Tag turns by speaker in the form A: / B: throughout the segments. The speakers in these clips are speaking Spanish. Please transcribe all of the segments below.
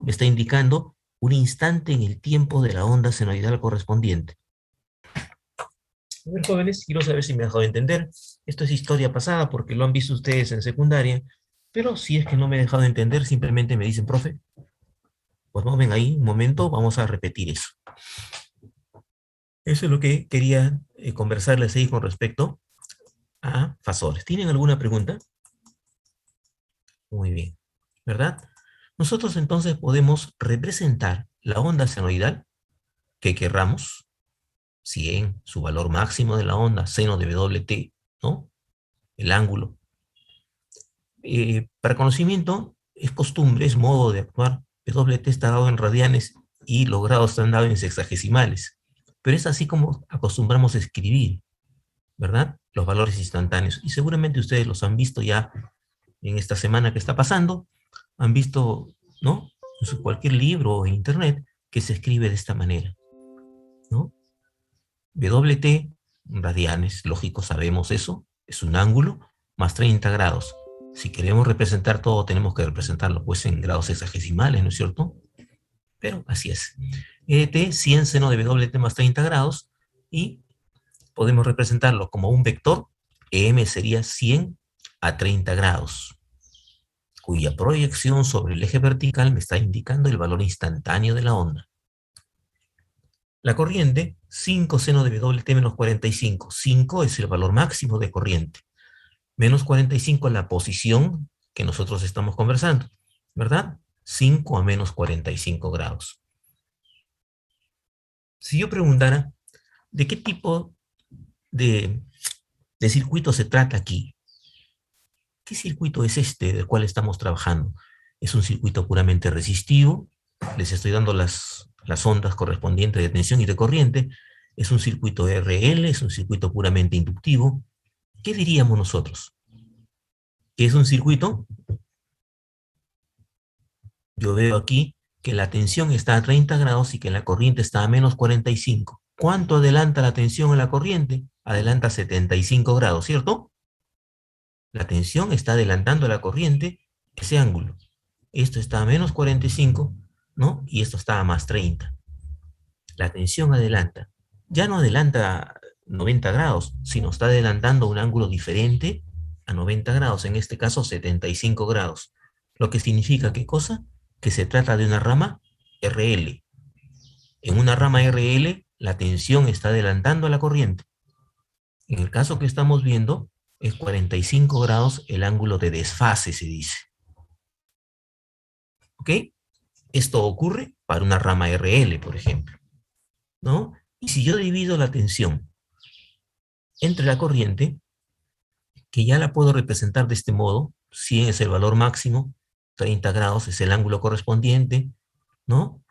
A: me está indicando un instante en el tiempo de la onda senoidal correspondiente. A ver, jóvenes, quiero saber si me ha dejado de entender. Esto es historia pasada porque lo han visto ustedes en secundaria, pero si es que no me he dejado de entender, simplemente me dicen, profe, pues no, ven ahí, un momento, vamos a repetir eso. Eso es lo que quería conversarles ahí con respecto a fasores. ¿Tienen alguna pregunta? Muy bien, ¿verdad? Nosotros entonces podemos representar la onda senoidal que querramos, 100, su valor máximo de la onda, seno de WT, ¿no? El ángulo. Para conocimiento, es costumbre, es modo de actuar. WT está dado en radianes y los grados están dados en sexagesimales. Pero es así como acostumbramos a escribir, ¿verdad? Los valores instantáneos. Y seguramente ustedes los han visto ya en esta semana que está pasando, han visto, ¿no? En cualquier libro o en internet que se escribe de esta manera, ¿no? WT, radianes, lógico, sabemos eso, es un ángulo más 30 grados. Si queremos representar todo, tenemos que representarlo pues en grados sexagesimales, ¿no es cierto? Pero así es. ET, 100 seno de WT más 30 grados, y podemos representarlo como un vector. EM sería 100 a 30 grados, cuya proyección sobre el eje vertical me está indicando el valor instantáneo de la onda. La corriente, 5 seno de WT menos 45. 5 es el valor máximo de corriente. Menos 45 es la posición que nosotros estamos conversando, ¿verdad? 5 a menos 45 grados. Si yo preguntara, ¿de qué tipo de, de circuito se trata aquí? ¿Qué circuito es este del cual estamos trabajando? ¿Es un circuito puramente resistivo? Les estoy dando las ondas correspondientes de tensión y de corriente. ¿Es un circuito RL? ¿Es un circuito puramente inductivo? ¿Qué diríamos nosotros? ¿Qué es un circuito? Yo veo aquí que la tensión está a 30 grados y que la corriente está a menos 45. ¿Cuánto adelanta la tensión a la corriente? Adelanta 75 grados, ¿cierto? La tensión está adelantando a la corriente ese ángulo. Esto está a menos 45, ¿no? Y esto está a más 30. La tensión adelanta. Ya no adelanta 90 grados, sino está adelantando un ángulo diferente a 90 grados, en este caso 75 grados. Lo que significa, ¿qué cosa? Que se trata de una rama RL. En una rama RL, la tensión está adelantando a la corriente. En el caso que estamos viendo, es 45 grados el ángulo de desfase, se dice. ¿Ok? Esto ocurre para una rama RL, por ejemplo, ¿no? Y si yo divido la tensión entre la corriente, que ya la puedo representar de este modo, 100 es el valor máximo, 30 grados es el ángulo correspondiente, ¿no?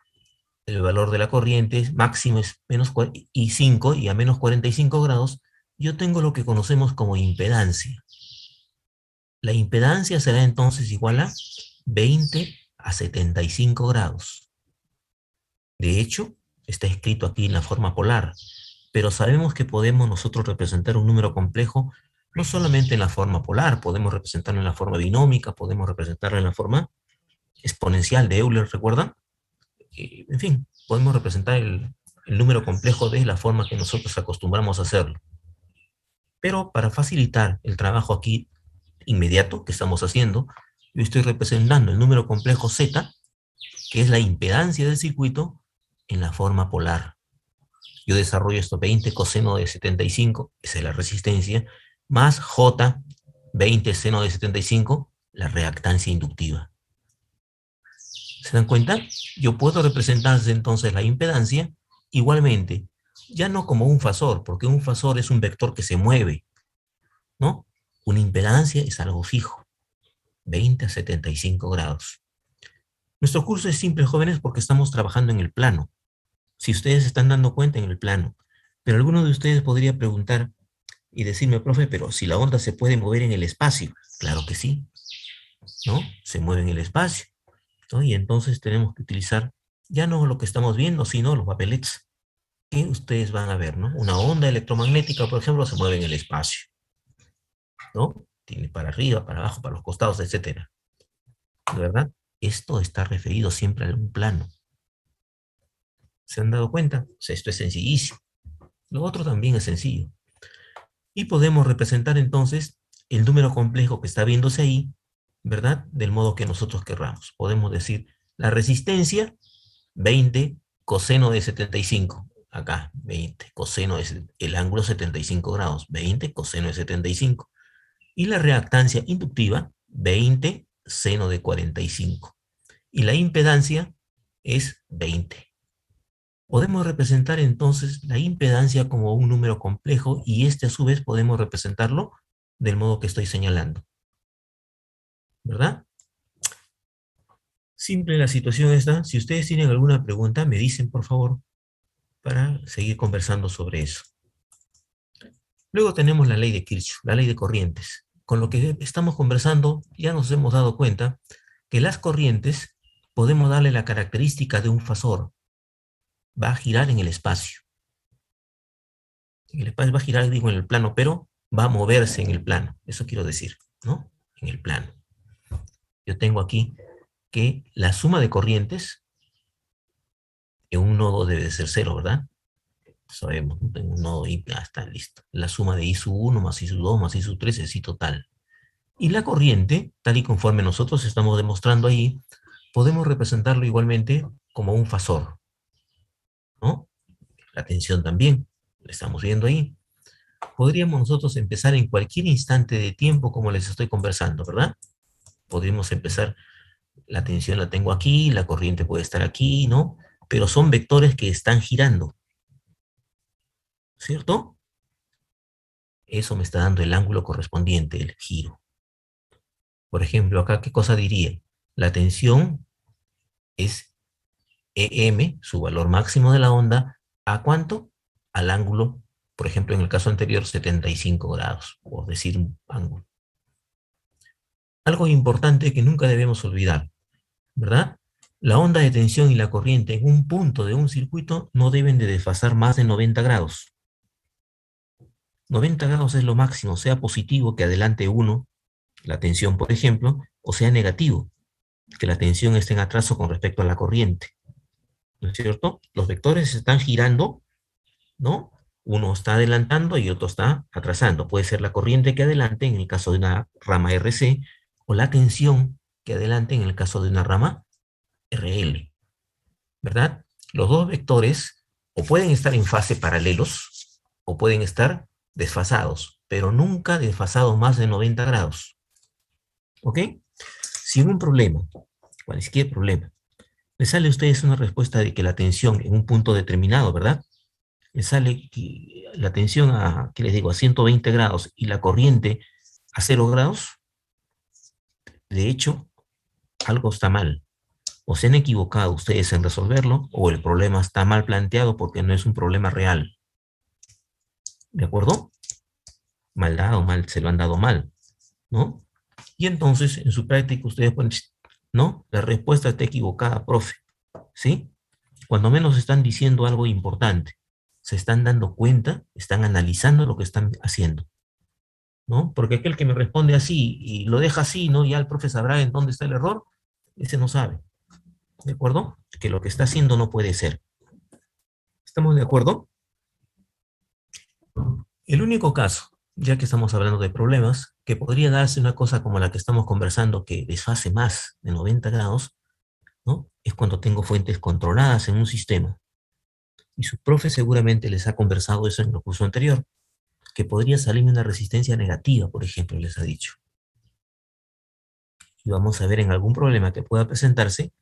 A: El valor de la corriente máximo es menos y 5, y a menos 45 grados, yo tengo lo que conocemos como impedancia. La impedancia será entonces igual a 20 a 75 grados. De hecho, está escrito aquí en la forma polar, pero sabemos que podemos nosotros representar un número complejo no solamente en la forma polar, podemos representarlo en la forma binómica, podemos representarlo en la forma exponencial de Euler, ¿recuerdan? En fin, podemos representar el número complejo de la forma que nosotros acostumbramos a hacerlo. Pero para facilitar el trabajo aquí inmediato que estamos haciendo, yo estoy representando el número complejo Z, que es la impedancia del circuito, en la forma polar. Yo desarrollo esto 20 coseno de 75, esa es la resistencia, más J, 20 seno de 75, la reactancia inductiva. ¿Se dan cuenta? Yo puedo representar entonces la impedancia igualmente, ya no como un fasor, porque un fasor es un vector que se mueve, ¿no? Una impedancia es algo fijo, 20 a 75 grados. Nuestro curso es simple, jóvenes, porque estamos trabajando en el plano. Si ustedes se están dando cuenta, en el plano. Pero alguno de ustedes podría preguntar y decirme, profe, pero si la onda se puede mover en el espacio. Claro que sí, ¿no? Se mueve en el espacio, ¿no? Y entonces tenemos que utilizar ya no lo que estamos viendo, sino los papelets que ustedes van a ver, ¿no? Una onda electromagnética, por ejemplo, se mueve en el espacio, ¿no? Tiene para arriba, para abajo, para los costados, etcétera, ¿verdad? esto está referido siempre a un plano. ¿Se han dado cuenta? O sea, esto es sencillísimo. Lo otro también es sencillo. Y podemos representar entonces el número complejo que está viéndose ahí, ¿verdad? Del modo que nosotros querramos. Podemos decir la resistencia, 20 coseno de 75. Acá, 20 coseno es el ángulo 75 grados. 20 coseno de 75. Y la reactancia inductiva, 20 seno de 45. Y la impedancia es 20. Podemos representar entonces la impedancia como un número complejo y este a su vez podemos representarlo del modo que estoy señalando. ¿Verdad? Simple la situación esta. Si ustedes tienen alguna pregunta, me dicen por favor para seguir conversando sobre eso. Luego tenemos la ley de Kirchhoff, la ley de corrientes. Con lo que estamos conversando ya nos hemos dado cuenta que las corrientes podemos darle la característica de un fasor. Va a girar en el espacio. El espacio va a girar, digo, en el plano, pero va a moverse en el plano. Eso quiero decir, ¿no? En el plano. Yo tengo aquí que la suma de corrientes en un nodo debe de ser cero, ¿verdad? Sabemos, ¿no? Tengo un nodo y ya está listo. La suma de I sub 1 más I sub 2 más I sub 3 es I total. Y la corriente, tal y conforme nosotros estamos demostrando ahí, podemos representarlo igualmente como un fasor, ¿no? La tensión también, la estamos viendo ahí. Podríamos nosotros empezar en cualquier instante de tiempo como les estoy conversando, ¿verdad? Podríamos empezar, la tensión la tengo aquí, la corriente puede estar aquí, ¿no? Pero son vectores que están girando, ¿cierto? Eso me está dando el ángulo correspondiente, el giro. Por ejemplo, acá, ¿qué cosa diría? La tensión es EM, su valor máximo de la onda, ¿a cuánto? Al ángulo, por ejemplo, en el caso anterior, 75 grados, por decir un ángulo. Algo importante que nunca debemos olvidar, ¿verdad? La onda de tensión y la corriente en un punto de un circuito no deben de desfasar más de 90 grados. 90 grados es lo máximo, sea positivo que adelante uno, la tensión por ejemplo, o sea negativo, que la tensión esté en atraso con respecto a la corriente. ¿No es cierto? Los vectores están girando, ¿no? Uno está adelantando y otro está atrasando. Puede ser la corriente que adelante en el caso de una rama RC o la tensión que adelante en el caso de una rama RL, ¿verdad? Los dos vectores o pueden estar en fase paralelos o pueden estar desfasados, pero nunca desfasados más de 90 grados. ¿Ok? Sin un problema, cualquier problema. Le sale a ustedes una respuesta de que la tensión en un punto determinado, ¿verdad? Le sale que la tensión a, ¿qué les digo?, a 120 grados y la corriente a 0 grados. De hecho, algo está mal. O se han equivocado ustedes en resolverlo, o el problema está mal planteado porque no es un problema real. ¿De acuerdo? Mal dado, mal, se lo han dado mal, ¿no? Y entonces, en su práctica, ustedes pueden decir, no, la respuesta está equivocada, profe, ¿sí? Cuando menos están diciendo algo importante, se están dando cuenta, están analizando lo que están haciendo, ¿no? Porque aquel que me responde así y lo deja así, ¿no? Ya el profe sabrá en dónde está el error, ese no sabe, ¿de acuerdo? Que lo que está haciendo no puede ser. ¿Estamos de acuerdo? El único caso, ya que estamos hablando de problemas, que podría darse una cosa como la que estamos conversando, que desfase más de 90 grados, ¿no? Es cuando tengo fuentes controladas en un sistema. Y su profe seguramente les ha conversado eso en el curso anterior, que podría salir una resistencia negativa, por ejemplo, les ha dicho. Y vamos a ver en algún problema que pueda presentarse,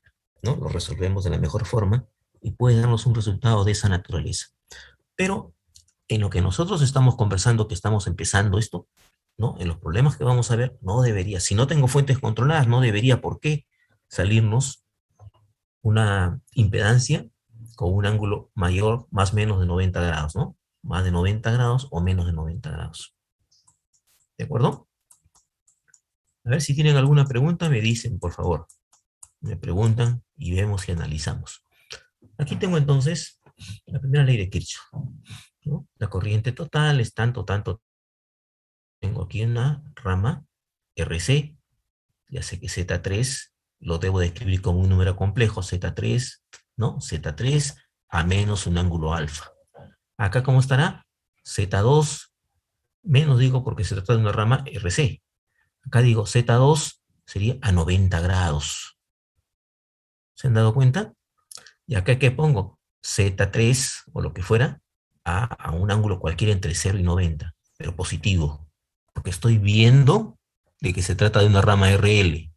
A: ¿no? Lo resolvemos de la mejor forma y puede darnos un resultado de esa naturaleza. Pero en lo que nosotros estamos conversando, que estamos empezando esto, ¿no? En los problemas que vamos a ver, no debería, si no tengo fuentes controladas, no debería por qué salirnos una impedancia con un ángulo mayor, más o menos de 90 grados, ¿no? Más de 90 grados o menos de 90 grados. ¿De acuerdo? A ver si tienen alguna pregunta, me dicen, por favor. Me preguntan y vemos y analizamos. Aquí tengo entonces la primera ley de Kirchhoff, ¿no? La corriente total es tanto, tanto. Tengo aquí una rama RC, ya sé que Z3 lo debo de escribir como un número complejo, Z3, ¿no? Z3 a menos un ángulo alfa. Acá, ¿cómo estará? Z2 menos, digo, porque se trata de una rama RC. Acá digo Z2 sería a 90 grados. ¿Se han dado cuenta? Y acá, ¿qué pongo? Z3 o lo que fuera a un ángulo cualquiera entre 0 y 90, pero positivo, porque estoy viendo de que se trata de una rama RL.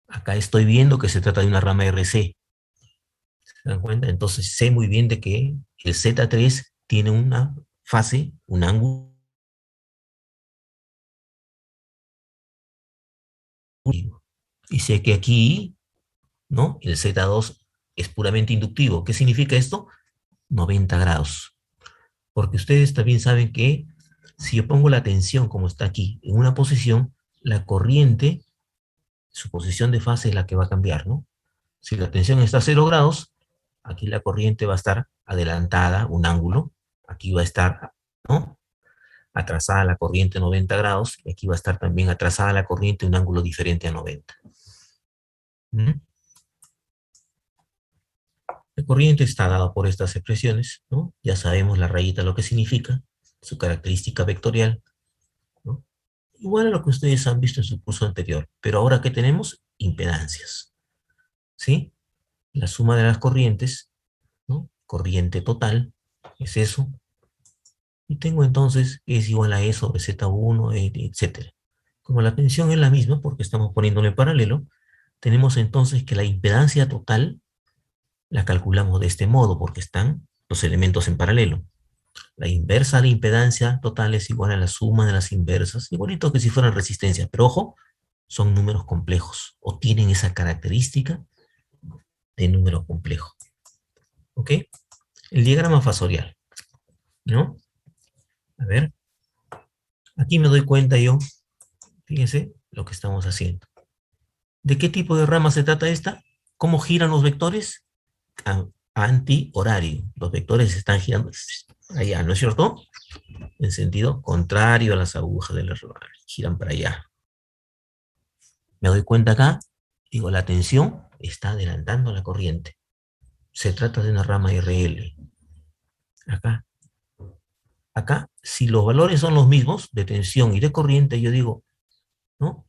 A: Acá estoy viendo que se trata de una rama RC. ¿Se dan cuenta? Entonces sé muy bien de que el Z3 tiene una fase, un ángulo, y sé que aquí, ¿no? El Z2 es puramente inductivo. ¿Qué significa esto? 90 grados. Porque ustedes también saben que si yo pongo la tensión como está aquí en una posición, la corriente, su posición de fase es la que va a cambiar, ¿no? Si la tensión está a 0 grados, aquí la corriente va a estar adelantada, un ángulo, aquí va a estar, ¿no? Atrasada la corriente 90 grados, y aquí va a estar también atrasada la corriente un ángulo diferente a 90. ¿Mm? La corriente está dada por estas expresiones, ¿no? Ya sabemos la rayita lo que significa, su característica vectorial, ¿no? Igual a lo que ustedes han visto en su curso anterior, pero ahora que tenemos impedancias, ¿sí? La suma de las corrientes, ¿no? Corriente total, es eso, y tengo entonces que es igual a E sobre Z1, etcétera. Como la tensión es la misma, porque estamos poniéndole en paralelo, tenemos entonces que la impedancia total la calculamos de este modo, porque están los elementos en paralelo. La inversa de impedancia total es igual a la suma de las inversas, igualito que si fueran resistencias, pero ojo, son números complejos, o tienen esa característica de número complejo. ¿Ok? El diagrama fasorial, ¿no? A ver, aquí me doy cuenta yo, fíjense lo que estamos haciendo. ¿De qué tipo de rama se trata esta? ¿Cómo giran los vectores? Anti-horario. Los vectores están girando allá, ¿no es cierto? En sentido contrario a las agujas del reloj. Giran para allá. Me doy cuenta acá, digo, la tensión está adelantando la corriente. Se trata de una rama RL. Acá. Acá, si los valores son los mismos, de tensión y de corriente, yo digo, ¿no?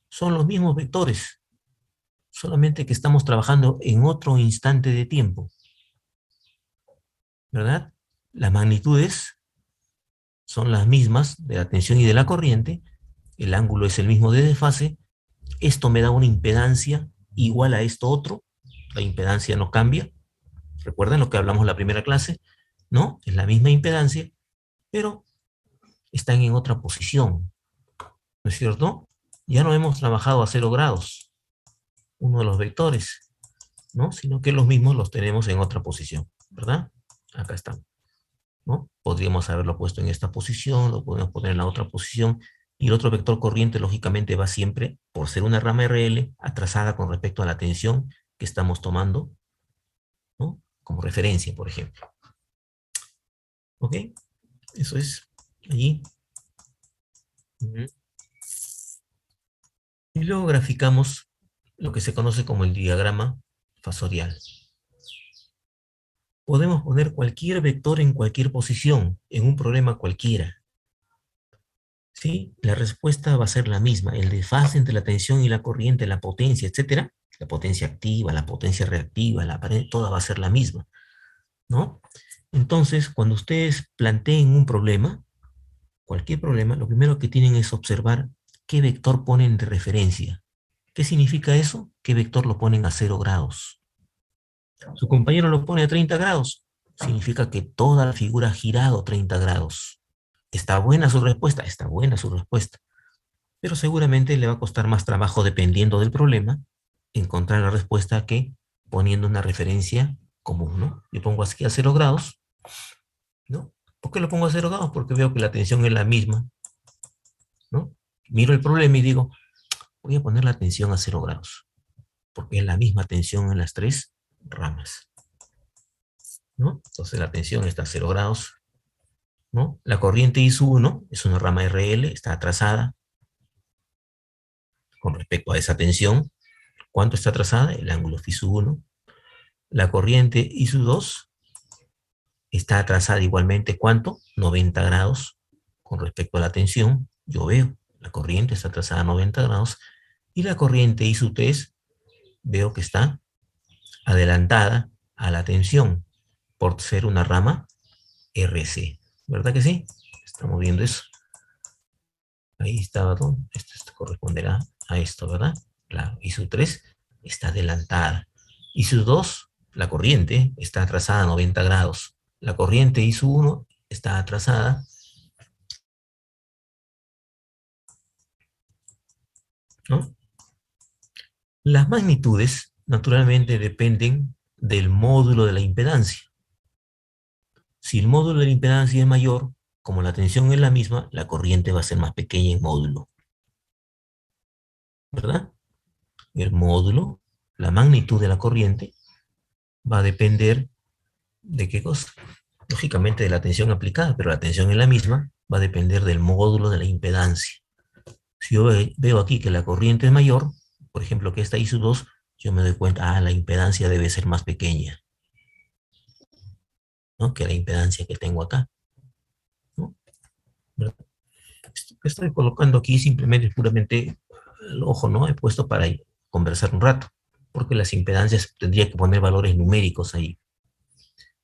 A: Son los mismos vectores, solamente que estamos trabajando en otro instante de tiempo, ¿verdad? Las magnitudes son las mismas de la tensión y de la corriente, el ángulo es el mismo de desfase, esto me da una impedancia igual a esto otro, la impedancia no cambia, recuerden lo que hablamos en la primera clase, ¿no? Es la misma impedancia, pero están en otra posición, ¿no es cierto? Ya no hemos trabajado a 0 grados, uno de los vectores, ¿no? Sino que los mismos los tenemos en otra posición, ¿verdad? Acá están, ¿no? Podríamos haberlo puesto en esta posición, lo podemos poner en la otra posición, y el otro vector corriente, lógicamente, va siempre, por ser una rama RL, atrasada con respecto a la tensión que estamos tomando, ¿no? Como referencia, por ejemplo. ¿Ok? Eso es allí. Y luego graficamos lo que se conoce como el diagrama fasorial. Podemos poner cualquier vector en cualquier posición, en un problema cualquiera. ¿Sí? La respuesta va a ser la misma. El desfase entre la tensión y la corriente, la potencia, etcétera, la potencia activa, la potencia reactiva, la pared, toda va a ser la misma, ¿no? Entonces, cuando ustedes planteen un problema, cualquier problema, lo primero que tienen es observar qué vector ponen de referencia. ¿Qué significa eso? ¿Qué vector lo ponen a 0 grados? Su compañero lo pone a 30 grados. Significa que toda la figura ha girado 30 grados. ¿Está buena su respuesta? Está buena su respuesta. Pero seguramente le va a costar más trabajo, dependiendo del problema, encontrar la respuesta que poniendo una referencia común, ¿no? Yo pongo aquí a 0 grados, ¿no? ¿Por qué lo pongo a 0 grados? Porque veo que la tensión es la misma, ¿no? Miro el problema y digo, voy a poner la tensión a 0 grados, porque es la misma tensión en las tres ramas, ¿no? Entonces la tensión está a 0 grados, ¿no? La corriente I sub 1 es una rama RL, está atrasada con respecto a esa tensión. ¿Cuánto está trazada? El ángulo φ sub 1. La corriente I sub 2 está trazada igualmente, ¿cuánto? 90 grados con respecto a la tensión. Yo veo, la corriente está trazada a 90 grados. Y la corriente I sub 3 veo que está adelantada a la tensión por ser una rama RC. ¿Verdad que sí? Estamos viendo eso. Ahí estaba todo. Esto corresponderá a esto, ¿verdad? Claro. I sub 3 está adelantada. I sub 2, la corriente, está atrasada a 90 grados. La corriente I sub 1 está atrasada, ¿no? Las magnitudes, naturalmente, dependen del módulo de la impedancia. Si el módulo de la impedancia es mayor, como la tensión es la misma, la corriente va a ser más pequeña en módulo, ¿verdad? El módulo, la magnitud de la corriente, va a depender de qué cosa. Lógicamente de la tensión aplicada, pero la tensión es la misma, va a depender del módulo de la impedancia. Si yo veo aquí que la corriente es mayor, por ejemplo que esta I sub 2, yo me doy cuenta, la impedancia debe ser más pequeña, ¿no? Que la impedancia que tengo acá, ¿no? Esto que estoy colocando aquí simplemente es puramente el ojo, ¿no? He puesto para conversar un rato, porque las impedancias tendría que poner valores numéricos ahí.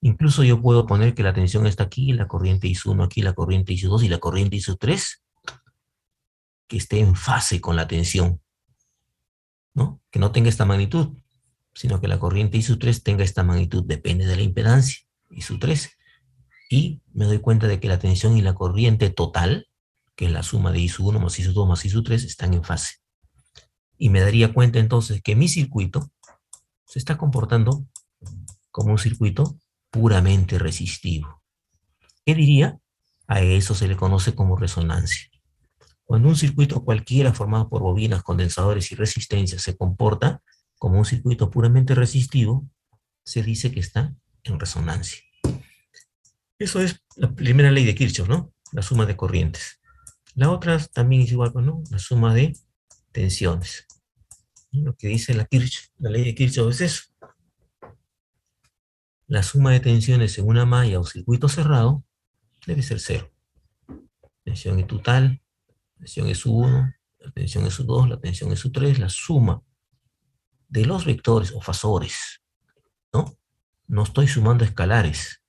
A: Incluso yo puedo poner que la tensión está aquí, la corriente I sub 1 aquí, la corriente I sub 2 y la corriente I sub 3, que esté en fase con la tensión, ¿no? Que no tenga esta magnitud, sino que la corriente I sub 3 tenga esta magnitud, depende de la impedancia, I sub 3. Y me doy cuenta de que la tensión y la corriente total, que es la suma de I sub 1 más I sub 2 más I sub 3, están en fase. Y me daría cuenta entonces que mi circuito se está comportando como un circuito puramente resistivo. ¿Qué diría? A eso se le conoce como resonancia. Cuando un circuito cualquiera formado por bobinas, condensadores y resistencias se comporta como un circuito puramente resistivo, se dice que está en resonancia. Eso es la primera ley de Kirchhoff, ¿no? La suma de corrientes. La otra también es igual, ¿no? La suma de tensiones. Lo que dice la ley de Kirchhoff es eso. La suma de tensiones en una malla o circuito cerrado debe ser cero. Tensión es total, tensión es U1, la tensión es U2, la tensión es U3, la suma de los vectores o fasores, ¿no? No estoy sumando escalares.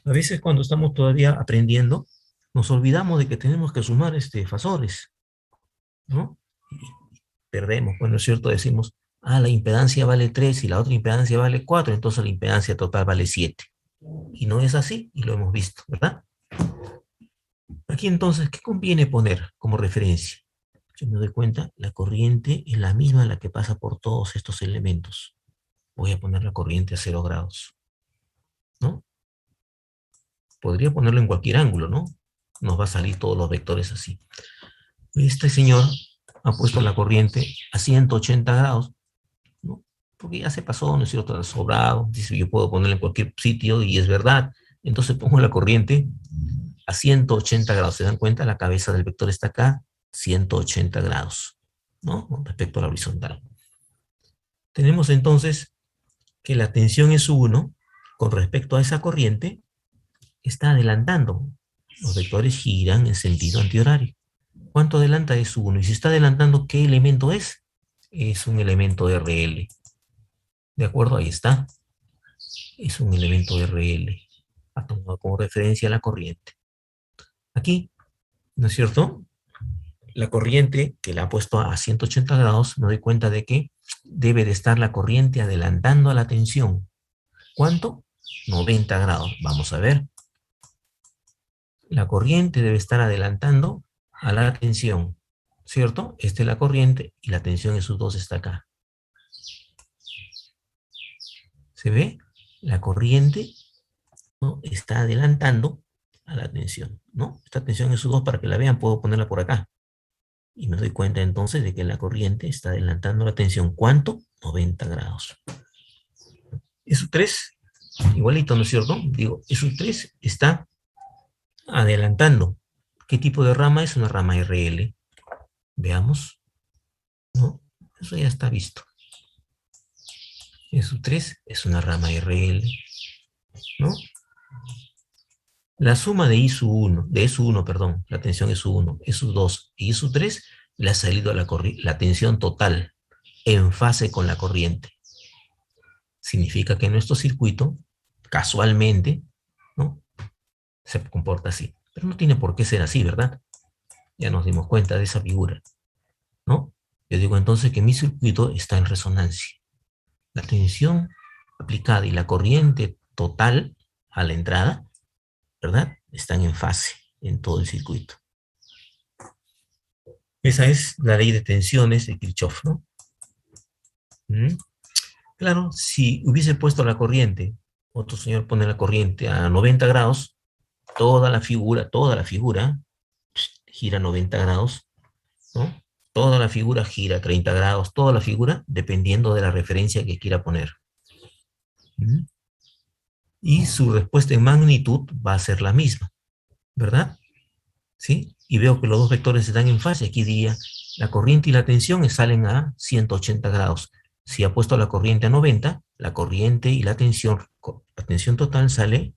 A: A veces cuando estamos todavía aprendiendo, nos olvidamos de que tenemos que sumar fasores, ¿no? Y perdemos, bueno, es cierto, decimos, la impedancia vale 3 y la otra impedancia vale 4, entonces la impedancia total vale 7. Y no es así, y lo hemos visto, ¿verdad? Aquí entonces, ¿qué conviene poner como referencia? Yo me doy cuenta, la corriente es la misma la que pasa por todos estos elementos. Voy a poner la corriente a 0 grados, ¿no? Podría ponerlo en cualquier ángulo, ¿no? Nos va a salir todos los vectores así. Este señor ha puesto la corriente a 180 grados, ¿no? Porque ya se pasó, no es cierto, ha sobrado. Dice, yo puedo ponerla en cualquier sitio y es verdad. Entonces pongo la corriente a 180 grados. ¿Se dan cuenta? La cabeza del vector está acá, 180 grados, ¿no? Con respecto a la horizontal. Tenemos entonces que la tensión es 1 con respecto a esa corriente, está adelantando. Los vectores giran en sentido antihorario. ¿Cuánto adelanta? Es 1. Y si está adelantando, ¿qué elemento es? Es un elemento de RL. ¿De acuerdo? Ahí está. Es un elemento de RL. Ha tomado como referencia la corriente. Aquí, ¿no es cierto? La corriente que la ha puesto a 180 grados, me doy cuenta de que debe de estar la corriente adelantando a la tensión. ¿Cuánto? 90 grados. Vamos a ver. La corriente debe estar adelantando a la tensión, ¿cierto? Esta es la corriente y la tensión en sus dos está acá. ¿Se ve? La corriente, ¿no?, está adelantando a la tensión, ¿no? Esta tensión en sus dos, para que la vean, puedo ponerla por acá. Y me doy cuenta entonces de que la corriente está adelantando la tensión. ¿Cuánto? 90 grados. Eso 3, igualito, ¿no es cierto? Digo, eso 3 está adelantando. ¿Qué tipo de rama es? Una rama RL. Veamos, ¿no? Eso ya está visto. SU3 es una rama RL, ¿no? La suma de ISU1, de SU1, perdón, la tensión SU1, SU2 y ISU3 le ha salido a la tensión total en fase con la corriente. Significa que nuestro circuito, casualmente, ¿no?, se comporta así. Pero no tiene por qué ser así, ¿verdad? Ya nos dimos cuenta de esa figura, ¿no? Yo digo entonces que mi circuito está en resonancia. La tensión aplicada y la corriente total a la entrada, ¿verdad?, están en fase en todo el circuito. Esa es la ley de tensiones de Kirchhoff, ¿no? Claro, si hubiese puesto la corriente, otro señor pone la corriente a 90 grados, toda la figura gira 90 grados, ¿no? Toda la figura gira 30 grados, toda la figura dependiendo de la referencia que quiera poner. Y su respuesta en magnitud va a ser la misma, ¿verdad? ¿Sí? Y veo que los dos vectores están en fase. Aquí diría, la corriente y la tensión salen a 180 grados. Si apuesto la corriente a 90, la corriente y la tensión total sale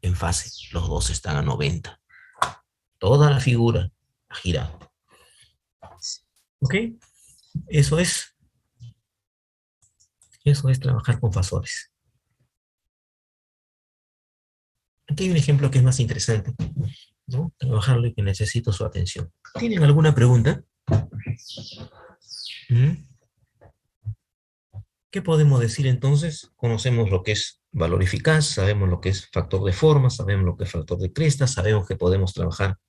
A: en fase. Los dos están a 90. Toda la figura gira. ¿Ok? Eso es trabajar con fasores. Aquí hay un ejemplo que es más interesante, ¿no? Trabajarlo y que necesito su atención. ¿Tienen alguna pregunta? ¿Qué podemos decir entonces? Conocemos lo que es valor eficaz, sabemos lo que es factor de forma, sabemos lo que es factor de cresta, sabemos que podemos trabajar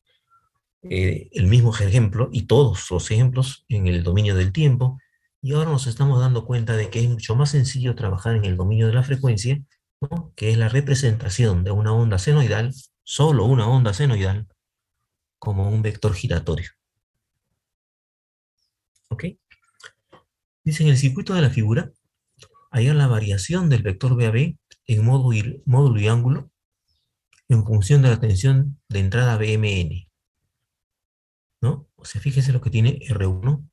A: el mismo ejemplo y todos los ejemplos en el dominio del tiempo, y ahora nos estamos dando cuenta de que es mucho más sencillo trabajar en el dominio de la frecuencia, ¿no?, que es la representación de una onda senoidal, solo una onda senoidal, como un vector giratorio. ¿Ok? Dice en el circuito de la figura, hallar la variación del vector BAB en módulo y ángulo en función de la tensión de entrada BMN, ¿no? O sea, fíjese lo que tiene R1.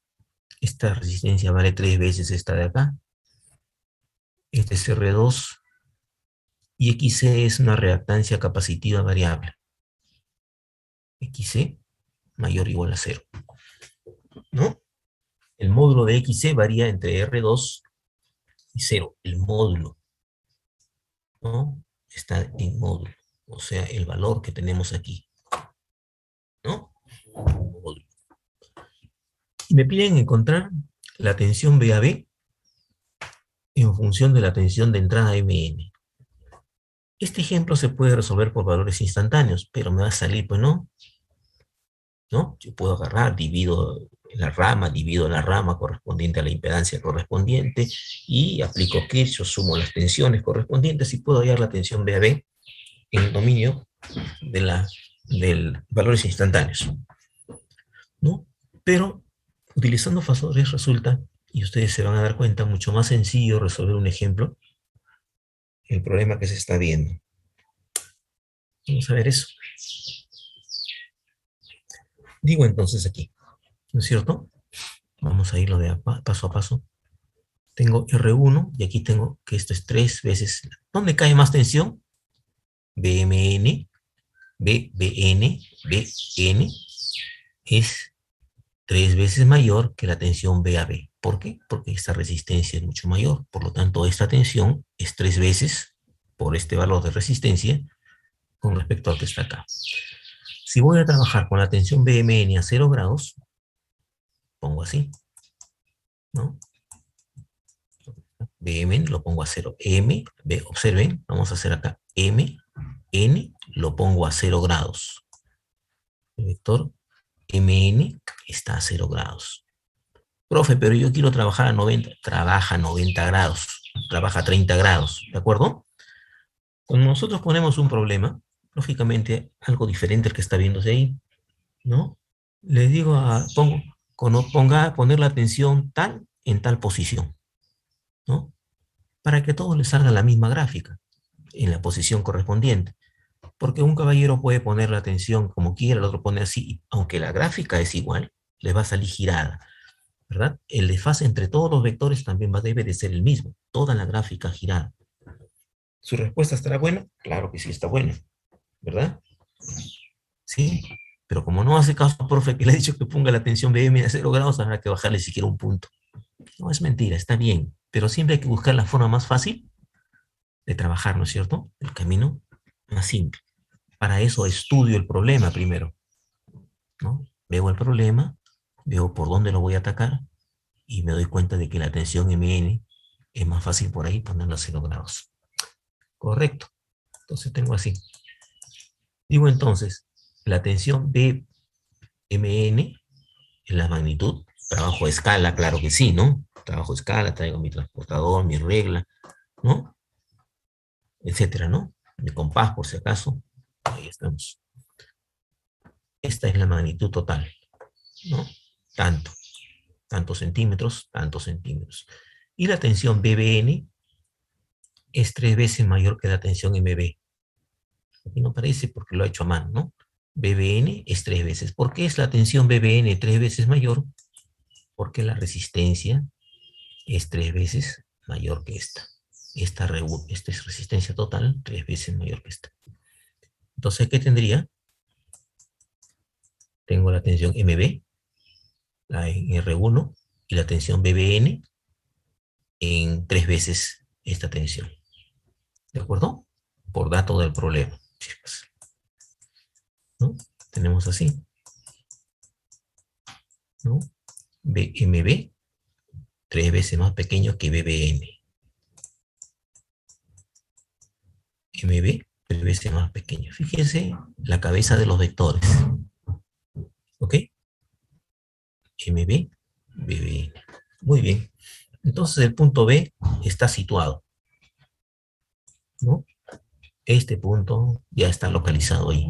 A: Esta resistencia vale 3 veces esta de acá. Este es R2. Y XC es una reactancia capacitiva variable. XC mayor o igual a 0, ¿no? El módulo de XC varía entre R2 y 0. El módulo, ¿no?, está en módulo. O sea, el valor que tenemos aquí, ¿no? Módulo. Y me piden encontrar la tensión BAB en función de la tensión de entrada MN. Este ejemplo se puede resolver por valores instantáneos, pero me va a salir, pues ¿no? Yo puedo agarrar, divido la rama correspondiente a la impedancia correspondiente y aplico Kirchhoff, sumo las tensiones correspondientes y puedo hallar la tensión BAB en el dominio de valores instantáneos, ¿no? Pero utilizando fasores resulta, y ustedes se van a dar cuenta, mucho más sencillo resolver un ejemplo, el problema que se está viendo. Vamos a ver eso. Digo entonces aquí, ¿no es cierto? Vamos a irlo de paso a paso. Tengo R1 y aquí tengo que esto es 3 veces. ¿Dónde cae más tensión? BMN, BN es 3 veces mayor que la tensión BAB. ¿Por qué? Porque esta resistencia es mucho mayor. Por lo tanto, esta tensión es 3 veces por este valor de resistencia con respecto al que está acá. Si voy a trabajar con la tensión BMN a 0 grados, pongo así, ¿no? BMN lo pongo a 0. Observen, vamos a hacer acá N, lo pongo a 0 grados. El vector MN está a 0 grados. Profe, pero yo quiero trabajar a 90. Trabaja a 90 grados. Trabaja a 30 grados. ¿De acuerdo? Cuando nosotros ponemos un problema, lógicamente algo diferente al que está viéndose ahí, ¿no? Le digo poner la tensión tal en tal posición, ¿no? Para que todo le salga la misma gráfica en la posición correspondiente. Porque un caballero puede poner la tensión como quiera, el otro pone así, aunque la gráfica es igual, le va a salir girada. ¿verdad? El desfase entre todos los vectores también debe de ser el mismo, toda la gráfica girada. ¿Su respuesta estará buena? Claro que sí está buena, ¿verdad? Sí, pero como no hace caso, profe, que le ha dicho que ponga la tensión BM a 0 grados, habrá que bajarle siquiera un punto. No es mentira, está bien, pero siempre hay que buscar la forma más fácil de trabajar, ¿no es cierto? El camino más simple. Para eso estudio el problema primero, ¿no? Veo el problema, veo por dónde lo voy a atacar y me doy cuenta de que la tensión MN es más fácil por ahí ponerlo a 0 grados. Correcto. Entonces tengo así. Digo entonces, la tensión BMN en la magnitud, trabajo a escala, claro que sí, ¿no? Trabajo a escala, traigo mi transportador, mi regla, ¿no? Etcétera, ¿no? Mi compás, por si acaso. Ahí estamos. Esta es la magnitud total, ¿no? Tanto, tantos centímetros, tantos centímetros. Y la tensión BBN es 3 veces mayor que la tensión MB. Aquí no parece porque lo ha hecho a mano, ¿no? BBN es 3 veces. ¿Por qué es la tensión BBN 3 veces mayor? Porque la resistencia es 3 veces mayor que esta. Esta es resistencia total 3 veces mayor que esta. Entonces, ¿qué tendría? Tengo la tensión MB, la en R1, y la tensión BBN en 3 veces esta tensión. ¿De acuerdo? Por dato del problema, chicos. ¿No? Tenemos así, ¿no? BMB, 3 veces más pequeño que BBN. MB, 3 veces más pequeño. Fíjense la cabeza de los vectores. ¿Ok? MB, BBN. Muy bien. Entonces el punto B está situado, ¿no? Este punto ya está localizado ahí.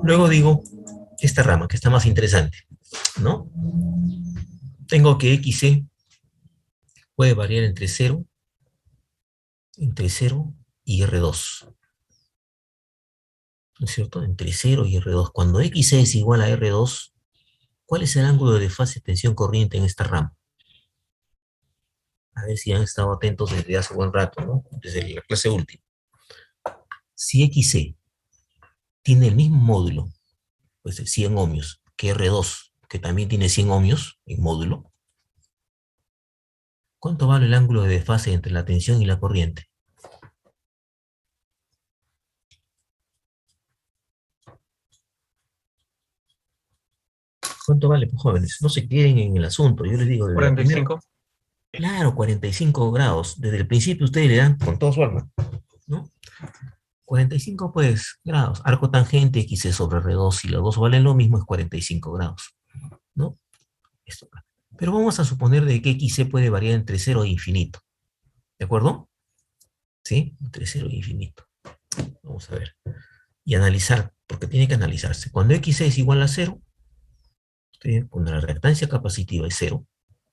A: Luego digo, esta rama que está más interesante, ¿no? Tengo que XC puede variar entre 0 y R2. ¿No es cierto? Entre 0 y R2. Cuando XC es igual a R2, ¿cuál es el ángulo de desfase tensión corriente en esta rama? A ver si han estado atentos desde hace buen rato, ¿no? Desde la clase última. Si XC tiene el mismo módulo, pues de 100 ohmios, que R2, que también tiene 100 ohmios en módulo, ¿cuánto vale el ángulo de desfase entre la tensión y la corriente? ¿Cuánto vale, pues, jóvenes? No se queden en el asunto. Yo les digo, desde la primera,
B: 45.
A: claro, 45 grados. Desde el principio ustedes le dan con toda su alma, ¿no? 45, pues, grados. Arco tangente X sobre R2, si los dos valen lo mismo, es 45 grados, ¿no? Esto. Pero vamos a suponer de que XC puede variar entre 0 e infinito, ¿de acuerdo? ¿Sí? Entre 0 e infinito. Vamos a ver. Y analizar, porque tiene que analizarse. Cuando XC es igual a 0, cuando la reactancia capacitiva es 0,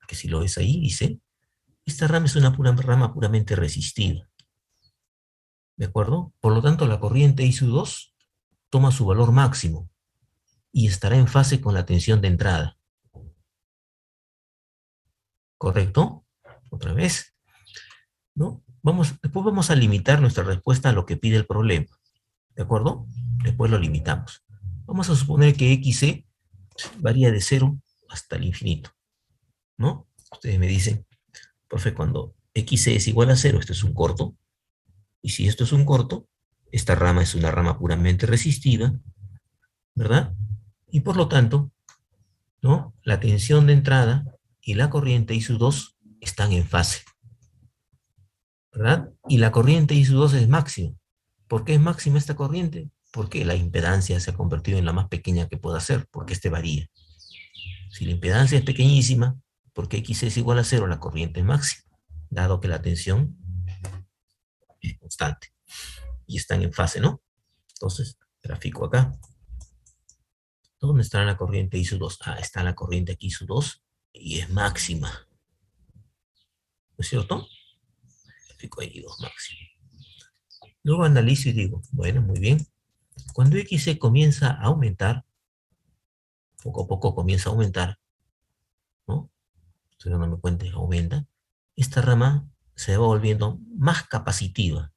A: que si lo ves ahí, dice, esta rama es una rama puramente resistiva, ¿de acuerdo? Por lo tanto, la corriente I2 toma su valor máximo y estará en fase con la tensión de entrada. ¿Correcto? Otra vez, ¿no? Después vamos a limitar nuestra respuesta a lo que pide el problema, ¿de acuerdo? Después lo limitamos. Vamos a suponer que XC varía de 0 hasta el infinito, ¿no? Ustedes me dicen, profe, cuando XC es igual a 0, esto es un corto, y si esto es un corto, esta rama es una rama puramente resistiva, ¿verdad? Y por lo tanto, ¿no? La tensión de entrada y la corriente I2 están en fase, ¿verdad? Y la corriente I2 es máxima. ¿Por qué es máxima esta corriente? Porque la impedancia se ha convertido en la más pequeña que pueda ser, porque este varía. Si la impedancia es pequeñísima, porque X es igual a 0, la corriente es máxima, dado que la tensión es constante. Y están en fase, ¿no? Entonces, gráfico acá. ¿Dónde está la corriente I2? Ah, está la corriente aquí I2 y es máxima. ¿No es cierto? Gráfico I2 máximo. Luego analizo y digo, bueno, muy bien. Cuando XC comienza a aumentar, poco a poco comienza a aumentar, estoy dándome cuenta que aumenta, esta rama se va volviendo más capacitiva,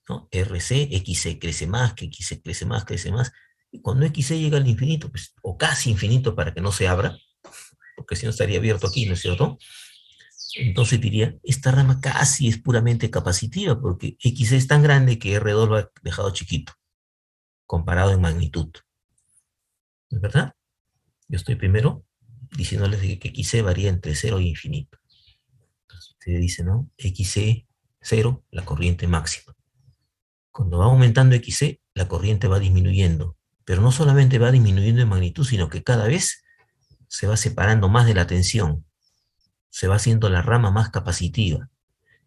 A: ¿no? RC, XC crece más, que XC crece más, crece más. Y cuando XC llega al infinito, pues, o casi infinito para que no se abra, porque si no estaría abierto aquí, ¿no es cierto? Entonces diría, esta rama casi es puramente capacitiva, porque XC es tan grande que R2 lo ha dejado chiquito, comparado en magnitud. ¿No es verdad? Yo estoy primero diciéndoles que XC varía entre 0 e infinito. Entonces usted dice, ¿no? XC 0, la corriente máxima. Cuando va aumentando XC, la corriente va disminuyendo, pero no solamente va disminuyendo en magnitud, sino que cada vez se va separando más de la tensión, se va haciendo la rama más capacitiva.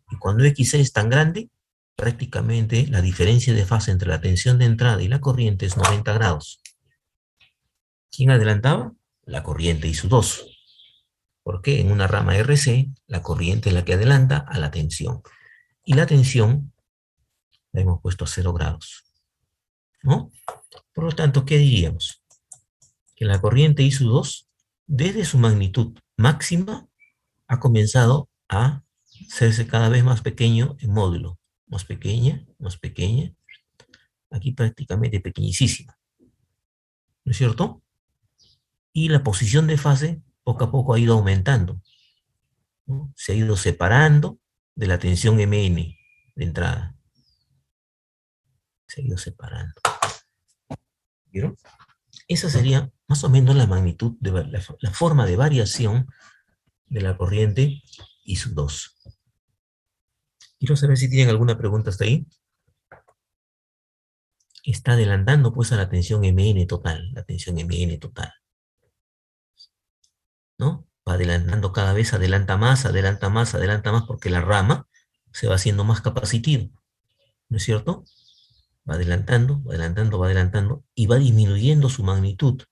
A: Y cuando XC es tan grande, prácticamente la diferencia de fase entre la tensión de entrada y la corriente es 90 grados. ¿Quién adelantaba? La corriente y su 2. Porque en una rama RC, la corriente es la que adelanta a la tensión. Y la tensión la hemos puesto a 0 grados, ¿no? Por lo tanto, ¿qué diríamos? Que la corriente I sub 2, desde su magnitud máxima, ha comenzado a hacerse cada vez más pequeño en módulo. Más pequeña, aquí prácticamente pequeñísima, ¿no es cierto? Y la posición de fase poco a poco ha ido aumentando, ¿no? Se ha ido separando de la tensión Mn de entrada. Se ha ido separando. ¿Vieron? Esa sería más o menos la magnitud, la forma de variación de la corriente I sub 2. Quiero saber si tienen alguna pregunta hasta ahí. Está adelantando pues a la tensión Mn total, la tensión Mn total, ¿no? Va adelantando cada vez, adelanta más, adelanta más, adelanta más, porque la rama se va haciendo más capacitiva, ¿no es cierto? Va adelantando, va adelantando, va adelantando, y va disminuyendo su magnitud.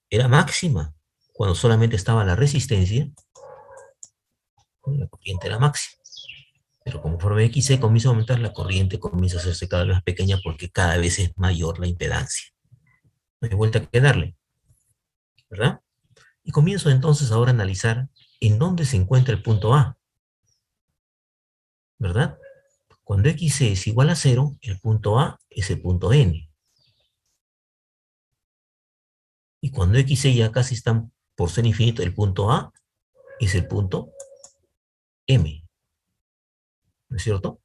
A: Era máxima cuando solamente estaba la resistencia, la corriente era máxima. Pero conforme XC comienza a aumentar, la corriente comienza a hacerse cada vez más pequeña porque cada vez es mayor la impedancia. No hay vuelta que darle, ¿verdad? Y comienzo entonces ahora a analizar en dónde se encuentra el punto A, ¿verdad? Cuando XC es igual a 0, el punto A es el punto N. Y cuando XC ya casi está por ser infinito, el punto A es el punto M, ¿no es cierto?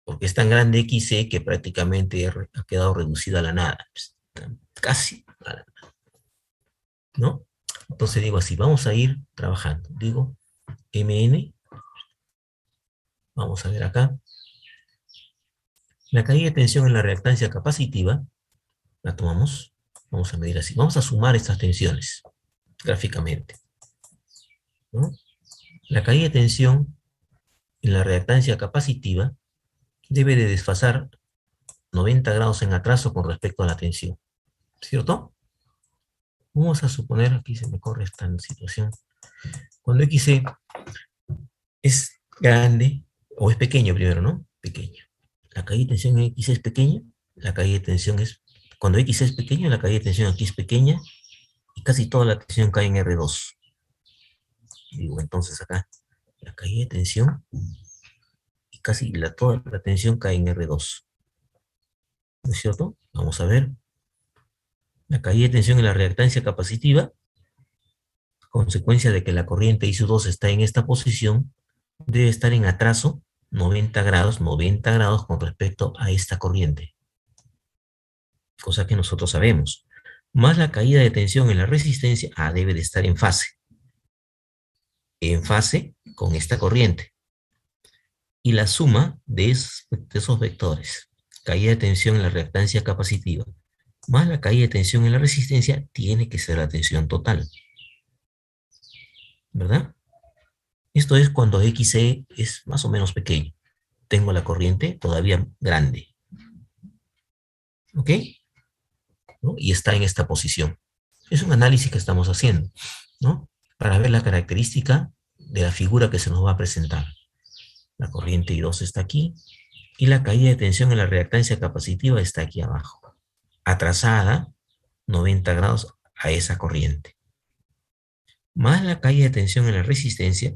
A: Porque es tan grande XC que prácticamente ha quedado reducido a la nada, pues, casi a la nada, ¿no? Entonces digo así, vamos a ir trabajando. Digo Mn, vamos a ver acá. La caída de tensión en la reactancia capacitiva, la tomamos, vamos a medir así. Vamos a sumar estas tensiones gráficamente, ¿no? La caída de tensión en la reactancia capacitiva debe de desfasar 90 grados en atraso con respecto a la tensión, ¿cierto? Vamos a suponer, aquí se me corre esta situación, cuando XC es grande, o es pequeño primero, ¿no? Pequeño. La caída de tensión en X es pequeña, la caída de tensión es, cuando X es pequeño, la caída de tensión aquí es pequeña, y casi toda la tensión cae en R2. Digo, entonces acá, la caída de tensión, y casi toda la tensión cae en R2. ¿No es cierto? Vamos a ver. La caída de tensión en la reactancia capacitiva, consecuencia de que la corriente I sub 2 está en esta posición, debe estar en atraso 90 grados con respecto a esta corriente. Cosa que nosotros sabemos. Más la caída de tensión en la resistencia, debe de estar en fase con esta corriente. Y la suma de esos vectores, caída de tensión en la reactancia capacitiva, más la caída de tensión en la resistencia, tiene que ser la tensión total. ¿Verdad? Esto es cuando XC es más o menos pequeño. Tengo la corriente todavía grande. ¿Ok? ¿No? Y está en esta posición. Es un análisis que estamos haciendo, ¿no? Para ver la característica de la figura que se nos va a presentar. La corriente I2 está aquí y la caída de tensión en la reactancia capacitiva está aquí abajo, atrasada 90 grados a esa corriente. más la caída de tensión en la resistencia,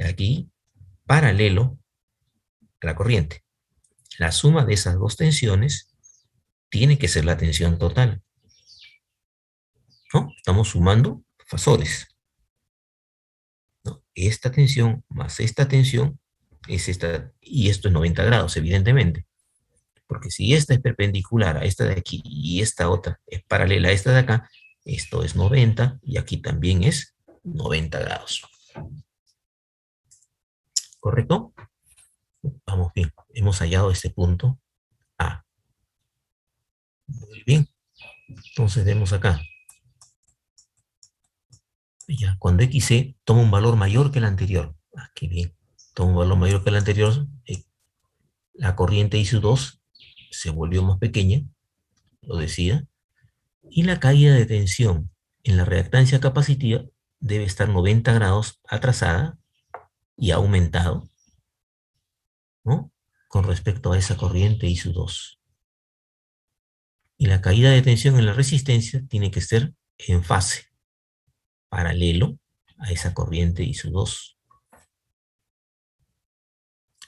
A: aquí, paralelo a la corriente. La suma de esas dos tensiones tiene que ser la tensión total, ¿no? Estamos sumando fasores, ¿no? Esta tensión más esta tensión es esta, y esto es 90 grados, evidentemente. Porque si esta es perpendicular a esta de aquí y esta otra es paralela a esta de acá, esto es 90 y aquí también es 90 grados. ¿Correcto? Vamos bien, hemos hallado este punto A. Muy bien, entonces vemos acá. Ya, cuando XC toma un valor mayor que el anterior. Qué bien. Toma un valor mayor que el anterior, la corriente ISU2 se volvió más pequeña, lo decía, y la caída de tensión en la reactancia capacitiva debe estar 90 grados atrasada y ha aumentado, ¿no? Con respecto a esa corriente ISU2. Y la caída de tensión en la resistencia tiene que ser en fase, paralelo a esa corriente ISU2.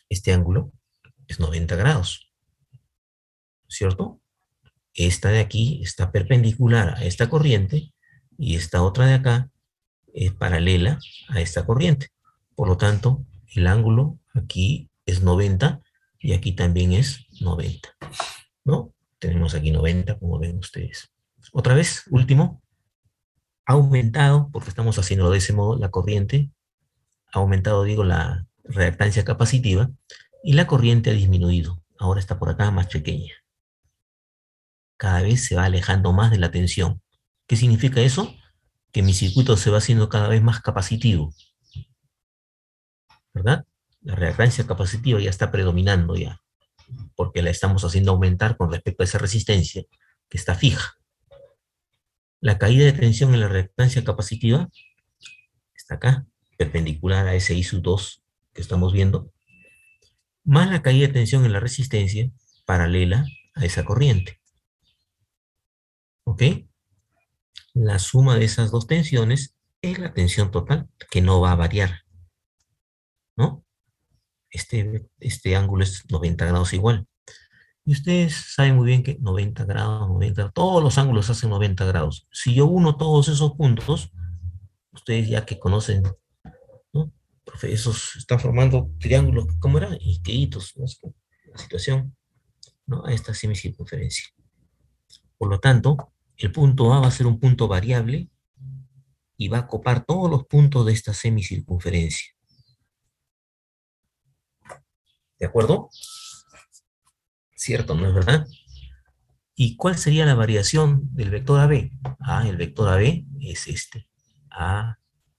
A: Este ángulo es 90 grados, ¿cierto? Esta de aquí está perpendicular a esta corriente y esta otra de acá es paralela a esta corriente. Por lo tanto, el ángulo aquí es 90 y aquí también es 90, ¿no? Tenemos aquí 90, como ven ustedes. Otra vez, último, ha aumentado, porque estamos haciendo de ese modo, la corriente, ha aumentado, digo, la reactancia capacitiva y la corriente ha disminuido. Ahora está por acá más pequeña. Cada vez se va alejando más de la tensión. ¿Qué significa eso? Que mi circuito se va haciendo cada vez más capacitivo, ¿verdad? La reactancia capacitiva ya está predominando ya, porque la estamos haciendo aumentar con respecto a esa resistencia que está fija. La caída de tensión en la reactancia capacitiva está acá, perpendicular a ese ISU2 que estamos viendo, más la caída de tensión en la resistencia paralela a esa corriente. ¿Ok? La suma de esas dos tensiones es la tensión total, que no va a variar, ¿no? Este ángulo es 90 grados igual. Y ustedes saben muy bien que 90 grados, 90, todos los ángulos hacen 90 grados. Si yo uno todos esos puntos, ustedes ya que conocen, ¿no? Profe, esos están formando triángulos, ¿cómo era? Izquierditos, ¿no? La situación, ¿no? A esta semicircunferencia. Por lo tanto, el punto A va a ser un punto variable y va a copar todos los puntos de esta semicircunferencia. ¿De acuerdo? ¿Cierto, no es verdad? ¿Y cuál sería la variación del vector AB? El vector AB es este.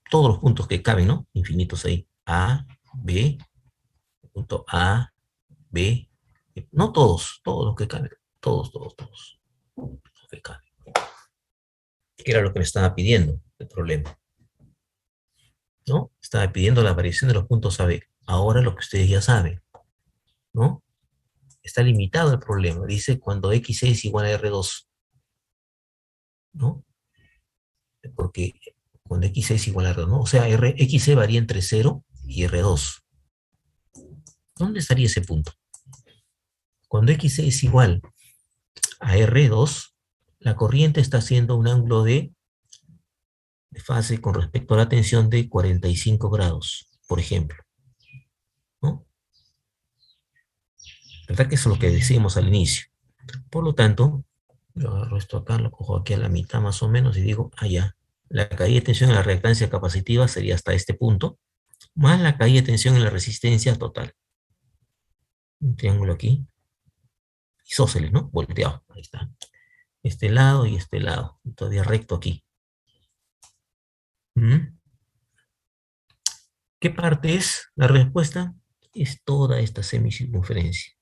A: Todos los puntos que caben, ¿no? Infinitos ahí. B, punto A, B. No todos, todos los que caben. Todos, todos, todos. Los que caben. Que era lo que me estaba pidiendo el problema, ¿no? Estaba pidiendo la variación de los puntos AB. Ahora lo que ustedes ya saben, ¿no? Está limitado el problema. Dice cuando X es igual a R2, ¿no? Porque cuando X es igual a R2, ¿no? O sea, XC varía entre 0 y R2. ¿Dónde estaría ese punto? Cuando XC es igual a R2, la corriente está haciendo un ángulo de fase con respecto a la tensión de 45 grados, por ejemplo, ¿no? ¿Verdad que eso es lo que decíamos al inicio? Por lo tanto, yo agarro esto acá, lo cojo aquí a la mitad más o menos y digo, ya, la caída de tensión en la reactancia capacitiva sería hasta este punto, más la caída de tensión en la resistencia total. Un triángulo aquí, isósceles, ¿no? Volteado, ahí está. Este lado y este lado, y todavía recto aquí. ¿Mm? ¿Qué parte es? La respuesta es toda esta semicircunferencia.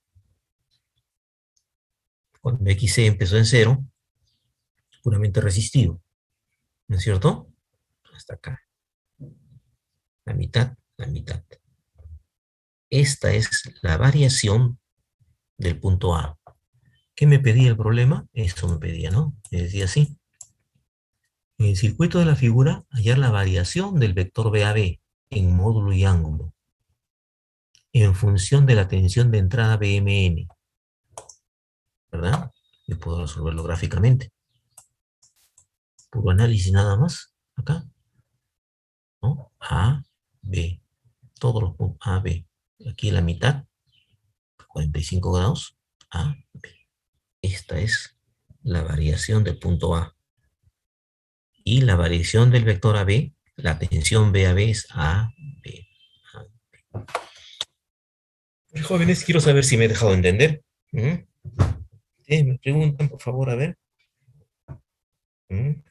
A: Cuando XC empezó en cero, puramente resistido, ¿no es cierto? Hasta acá. La mitad, la mitad. Esta es la variación del punto A. ¿Qué me pedía el problema? Esto me pedía, ¿no? Me decía así. En el circuito de la figura, hallar la variación del vector BAB en módulo y ángulo en función de la tensión de entrada BMN, ¿verdad? Yo puedo resolverlo gráficamente. Puro análisis nada más, acá, ¿no? A, B, todos los puntos A, B. Aquí en la mitad, 45 grados, A, B. Esta es la variación del punto A. Y la variación del vector AB, la tensión BAB es A, B, A, B. Jóvenes, quiero saber si me he dejado entender. ¿Mm? Me preguntan, por favor, a ver. ¿Mm?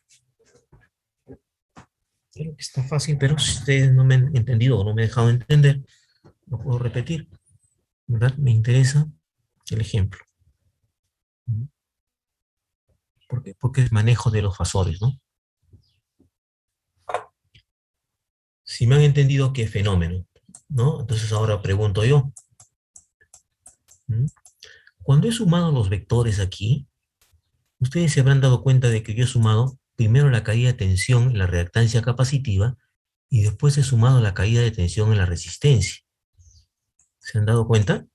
A: Creo que está fácil, pero si ustedes no me han entendido o no me han dejado entender, lo puedo repetir. ¿Verdad? Me interesa el ejemplo. ¿Mm? ¿Por qué? Porque es manejo de los fasores, ¿no? Si me han entendido, ¿qué fenómeno? ¿No? Entonces ahora pregunto yo. ¿Mm? Cuando he sumado los vectores aquí, ustedes se habrán dado cuenta de que yo he sumado primero la caída de tensión en la reactancia capacitiva y después he sumado la caída de tensión en la resistencia. ¿Se han dado cuenta?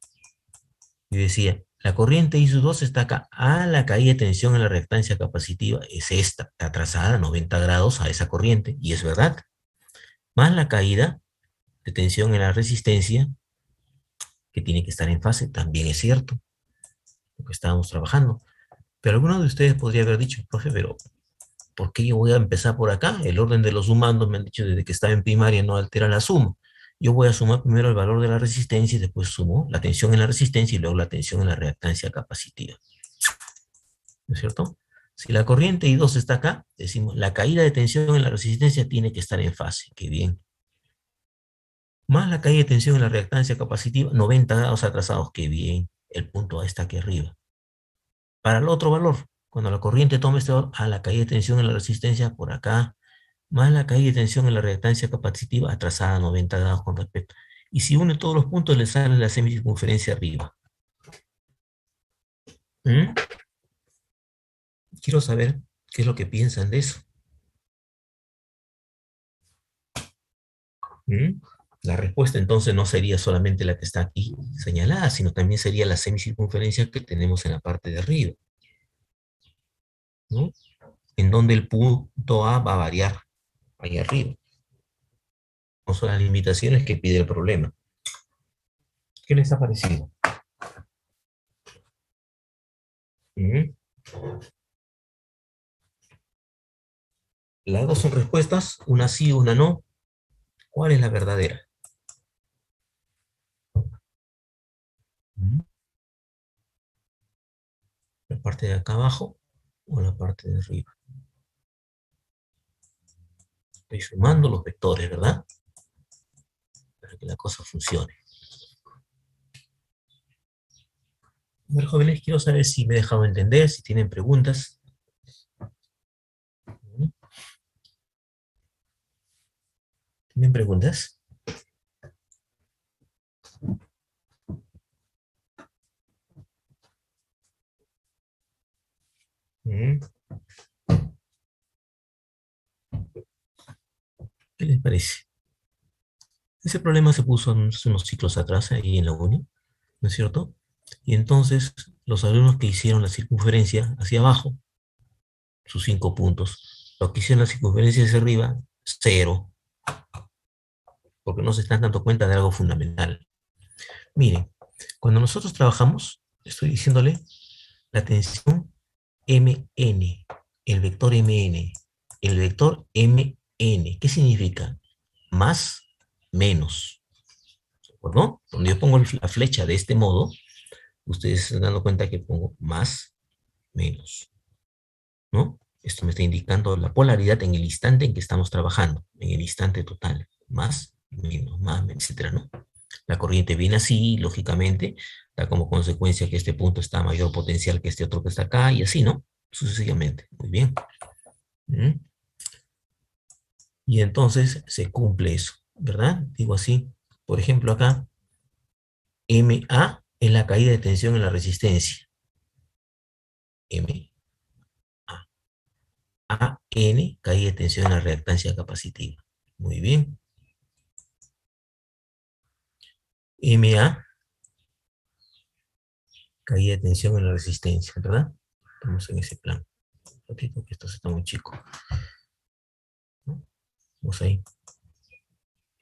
A: Yo decía, la corriente I2 está acá. La caída de tensión en la reactancia capacitiva es esta, está trazada a 90 grados a esa corriente, y es verdad. Más la caída de tensión en la resistencia, que tiene que estar en fase, también es cierto, lo que estábamos trabajando. Pero alguno de ustedes podría haber dicho, profe, pero ¿por qué yo voy a empezar por acá? El orden de los sumandos me han dicho desde que estaba en primaria no altera la suma. Yo voy a sumar primero el valor de la resistencia y después sumo la tensión en la resistencia y luego la tensión en la reactancia capacitiva. ¿No es cierto? Si la corriente I2 está acá, decimos la caída de tensión en la resistencia tiene que estar en fase. Qué bien. Más la caída de tensión en la reactancia capacitiva, 90 grados atrasados. Qué bien. El punto A está aquí arriba. Para el otro valor, cuando la corriente toma este valor, la caída de tensión en la resistencia por acá, más la caída de tensión en la reactancia capacitiva atrasada a 90 grados con respecto. Y si une todos los puntos, le sale la semicircunferencia arriba. ¿Mm? Quiero saber qué es lo que piensan de eso. ¿Mm? La respuesta entonces no sería solamente la que está aquí señalada, sino también sería la semicircunferencia que tenemos en la parte de arriba, ¿no? En donde el punto A va a variar, ahí arriba. No son las limitaciones que pide el problema. ¿Qué les ha parecido? ¿Mm? Las dos son respuestas, una sí, una no. ¿Cuál es la verdadera? ¿Mm? ¿La parte de acá abajo o la parte de arriba? Estoy sumando los vectores, ¿verdad? Para que la cosa funcione. A ver, jóvenes, quiero saber si me he dejado entender, si tienen preguntas. ¿Mm? ¿Tienen preguntas? ¿Mm? ¿Qué les parece? Ese problema se puso hace unos ciclos atrás, ahí en la uni, ¿no es cierto? Y entonces los alumnos que hicieron la circunferencia hacia abajo, sus 5 puntos, los que hicieron la circunferencia hacia arriba, 0, porque no se están dando cuenta de algo fundamental. Miren, cuando nosotros trabajamos, estoy diciéndole la tensión MN, el vector MN, el vector MN, ¿qué significa? Más, menos, ¿de acuerdo? Cuando yo pongo la flecha de este modo, ustedes se están dando cuenta que pongo más, menos, ¿no? Esto me está indicando la polaridad en el instante en que estamos trabajando, en el instante total, más, menos, etcétera, ¿no? La corriente viene así, lógicamente, da como consecuencia que este punto está a mayor potencial que este otro que está acá, y así, ¿no? Sucesivamente. Muy bien. ¿Mm? Y entonces se cumple eso, ¿verdad? Digo así. Por ejemplo, acá, MA es la caída de tensión en la resistencia. MA. AN, caída de tensión en la reactancia capacitiva. Muy bien. MA, caída de tensión en la resistencia, ¿verdad? Estamos en ese plan. Un ratito que esto está muy chico, ¿no? Vamos ahí.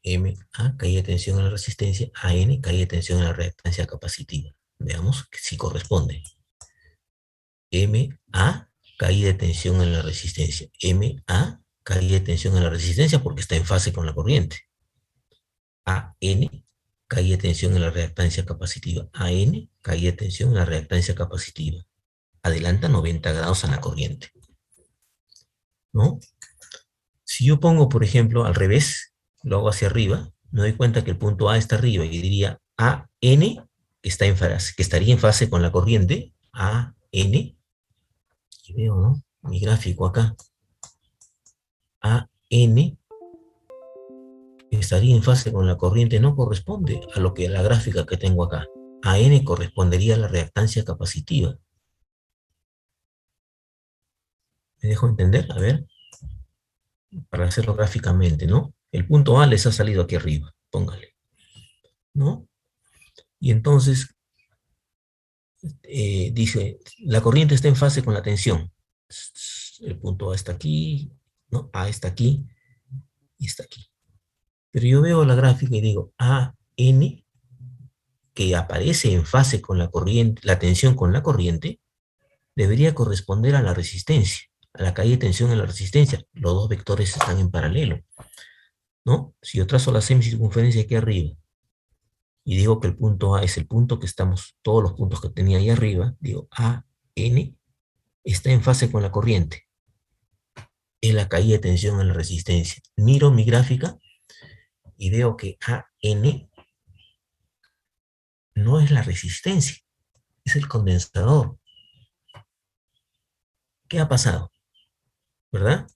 A: MA, caída de tensión en la resistencia. AN, caída de tensión en la reactancia capacitiva. Veamos si corresponde. MA, caída de tensión en la resistencia. MA, caída de tensión en la resistencia porque está en fase con la corriente. AN, caída de tensión en la reactancia capacitiva. AN, caída de tensión en la reactancia capacitiva. Adelanta 90 grados a la corriente, ¿no? Si yo pongo, por ejemplo, al revés, lo hago hacia arriba, me doy cuenta que el punto A está arriba y diría AN está en fase, que estaría en fase con la corriente. AN, y veo, ¿no? Mi gráfico acá. AN estaría en fase con la corriente, no corresponde a lo que la gráfica que tengo acá. AN correspondería a la reactancia capacitiva. ¿Me dejo entender? A ver, para hacerlo gráficamente, ¿no? El punto A les ha salido aquí arriba, póngale, ¿no? Y entonces dice, la corriente está en fase con la tensión. El punto A está aquí, ¿no? A está aquí y está aquí. Pero yo veo la gráfica y digo, AN, que aparece en fase con la corriente, la tensión con la corriente, debería corresponder a la resistencia, a la caída de tensión en la resistencia. Los dos vectores están en paralelo, ¿no? Si yo trazo la semicircunferencia aquí arriba y digo que el punto A es el punto que estamos, todos los puntos que tenía ahí arriba, digo AN está en fase con la corriente, es la caída de tensión en la resistencia. Miro mi gráfica y veo que AN no es la resistencia, es el condensador. ¿Qué ha pasado? ¿Verdad?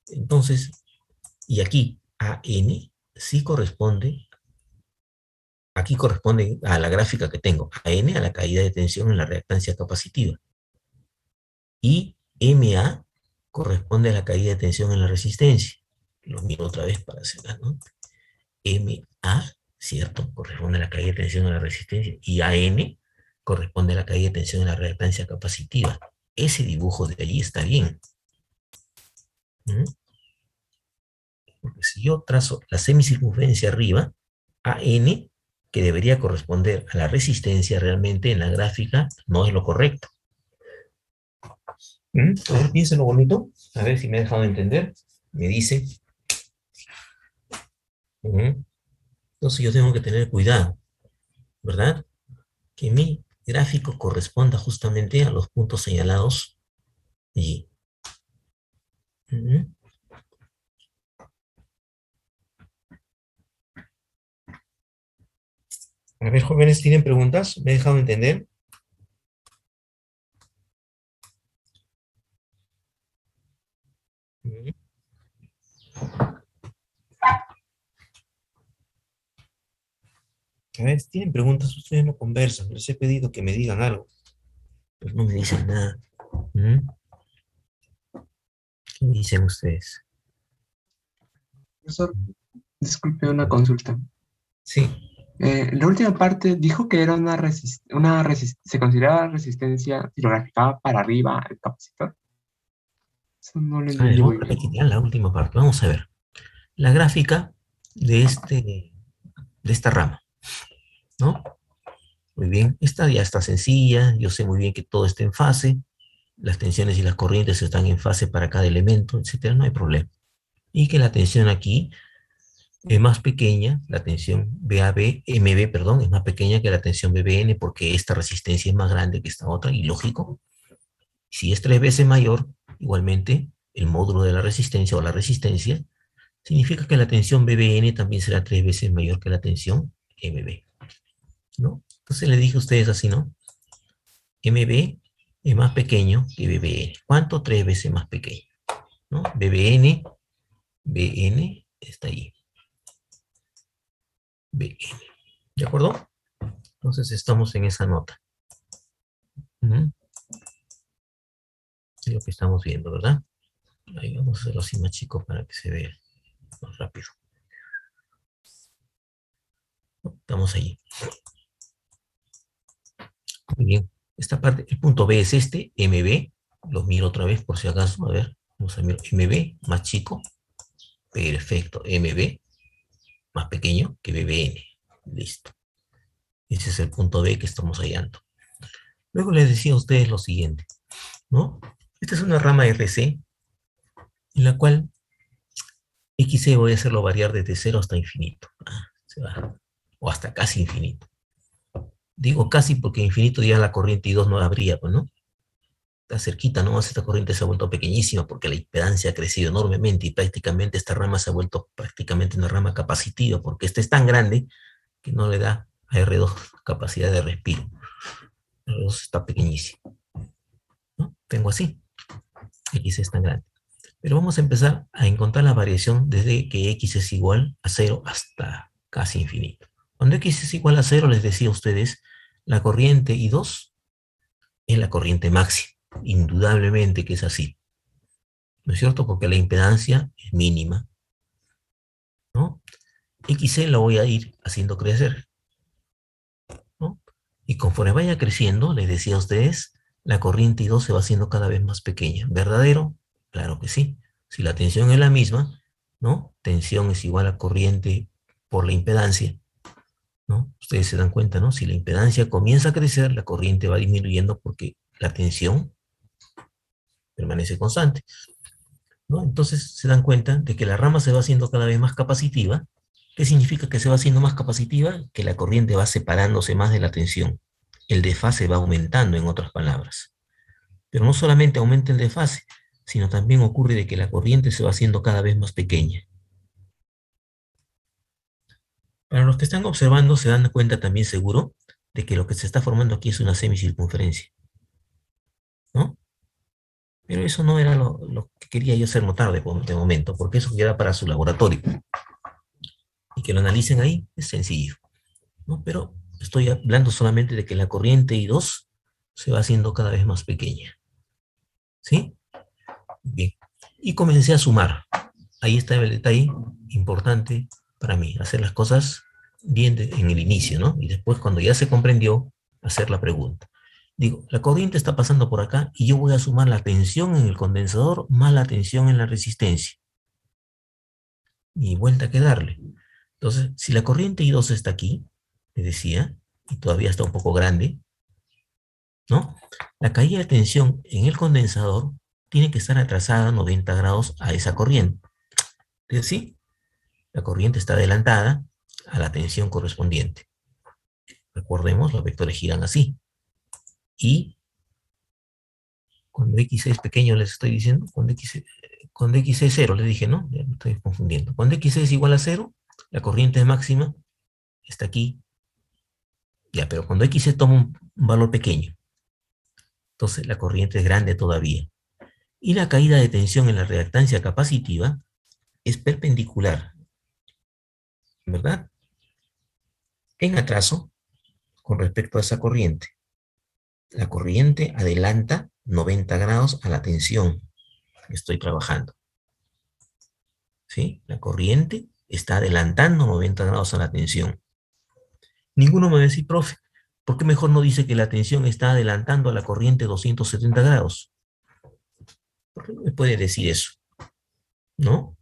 A: Entonces, y aquí AN sí corresponde, aquí corresponde a la gráfica que tengo, AN a la caída de tensión en la reactancia capacitiva. Y MA corresponde a la caída de tensión en la resistencia. Lo miro otra vez para hacerla, ¿no? MA, ¿cierto? Corresponde a la caída de tensión en la resistencia. Y AN corresponde a la caída de tensión en la reactancia capacitiva. Ese dibujo de allí está bien. ¿Mm? Porque si yo trazo la semicircunferencia arriba, AN, que debería corresponder a la resistencia realmente en la gráfica, no es lo correcto. A ver, piénselo bonito. A ver si me he dejado entender. Me dice. Entonces yo tengo que tener cuidado, ¿verdad? Que mi gráfico corresponda justamente a los puntos señalados allí. A ver, jóvenes, ¿tienen preguntas? ¿Me he dejado entender? A ver, si tienen preguntas, ustedes no conversan. Les he pedido que me digan algo, pero no me dicen nada. ¿Qué dicen ustedes?
B: Profesor, disculpe una consulta.
A: Sí.
B: La última parte dijo que era se consideraba resistencia si lo graficaba para arriba el capacitor. Eso no lo
A: A ver,
B: entendí
A: vamos
B: muy
A: a
B: bien.
A: repetir ya la última parte. Vamos a ver. La gráfica de, de esta rama, ¿no? Muy bien. Esta ya está sencilla. Yo sé muy bien que todo está en fase. Las tensiones y las corrientes están en fase para cada elemento, etcétera. No hay problema. Y que la tensión aquí es más pequeña, la tensión MB, perdón, es más pequeña que la tensión BBN porque esta resistencia es más grande que esta otra, y lógico, si es 3 veces mayor, igualmente el módulo de la resistencia o la resistencia significa que la tensión BBN también será 3 veces mayor que la tensión MB, ¿no? Entonces le dije a ustedes así, ¿no? MB es más pequeño que BBN. ¿Cuánto? 3 veces más pequeño, ¿no? BN está ahí. BN. ¿De acuerdo? Entonces estamos en esa nota. Es lo que estamos viendo, ¿verdad? Ahí vamos a hacerlo así más chico para que se vea más rápido. Estamos ahí. Muy bien. Esta parte, el punto B es este, MB. Lo miro otra vez por si acaso. A ver, vamos a mirar. MB más chico. Perfecto. MB más pequeño que BBN. Listo. Ese es el punto B que estamos hallando. Luego les decía a ustedes lo siguiente, ¿no? Esta es una rama RC en la cual XC voy a hacerlo variar desde 0 hasta infinito. Se va. O hasta casi infinito. Digo casi porque infinito ya la corriente I2 no habría, pues, ¿no? Está cerquita, ¿no? Esta corriente se ha vuelto pequeñísima porque la impedancia ha crecido enormemente y prácticamente esta rama se ha vuelto prácticamente una rama capacitiva porque esta es tan grande que no le da a R2 capacidad de respiro. R2 está pequeñísimo, ¿no? Tengo así, X es tan grande. Pero vamos a empezar a encontrar la variación desde que X es igual a 0 hasta casi infinito. Cuando X es igual a 0, les decía a ustedes, la corriente I2 es la corriente máxima. Indudablemente que es así. ¿No es cierto? Porque la impedancia es mínima, ¿no? XC lo voy a ir haciendo crecer, ¿no? Y conforme vaya creciendo, les decía a ustedes, la corriente I2 se va haciendo cada vez más pequeña. ¿Verdadero? Claro que sí. Si la tensión es la misma, ¿no? Tensión es igual a corriente por la impedancia, ¿no? Ustedes se dan cuenta, ¿no? Si la impedancia comienza a crecer, la corriente va disminuyendo porque la tensión permanece constante, ¿no? Entonces se dan cuenta de que la rama se va haciendo cada vez más capacitiva. ¿Qué significa que se va haciendo más capacitiva? Que la corriente va separándose más de la tensión. El desfase va aumentando, en otras palabras. Pero no solamente aumenta el desfase, sino también ocurre de que la corriente se va haciendo cada vez más pequeña. Para los que están observando, se dan cuenta también seguro de que lo que se está formando aquí es una semicircunferencia, ¿no? Pero eso no era lo que quería yo hacer notar de momento, porque eso queda para su laboratorio. Y que lo analicen ahí es sencillo, ¿no? Pero estoy hablando solamente de que la corriente I2 se va haciendo cada vez más pequeña, ¿sí? Bien. Y comencé a sumar. Ahí está el detalle importante para mí, hacer las cosas bien en el inicio, ¿no? Y después, cuando ya se comprendió, hacer la pregunta. Digo, la corriente está pasando por acá y yo voy a sumar la tensión en el condensador más la tensión en la resistencia. Y vuelta que darle. Entonces, si la corriente I2 está aquí, le decía, y todavía está un poco grande, ¿no? La caída de tensión en el condensador tiene que estar atrasada 90 grados a esa corriente. ¿Es así? La corriente está adelantada a la tensión correspondiente. Recordemos, los vectores giran así. Y cuando X es pequeño, les estoy diciendo, cuando X es 0, les dije, ¿no? Ya me estoy confundiendo. Cuando X es igual a 0, la corriente es máxima, está aquí. Ya, pero cuando X toma un valor pequeño, entonces la corriente es grande todavía. Y la caída de tensión en la reactancia capacitiva es perpendicular, ¿verdad? En atraso con respecto a esa corriente. La corriente adelanta 90 grados a la tensión que estoy trabajando. ¿Sí? La corriente está adelantando 90 grados a la tensión. Ninguno me va a decir, profe, ¿por qué mejor no dice que la tensión está adelantando a la corriente 270 grados? ¿Por qué no me puede decir eso? ¿No?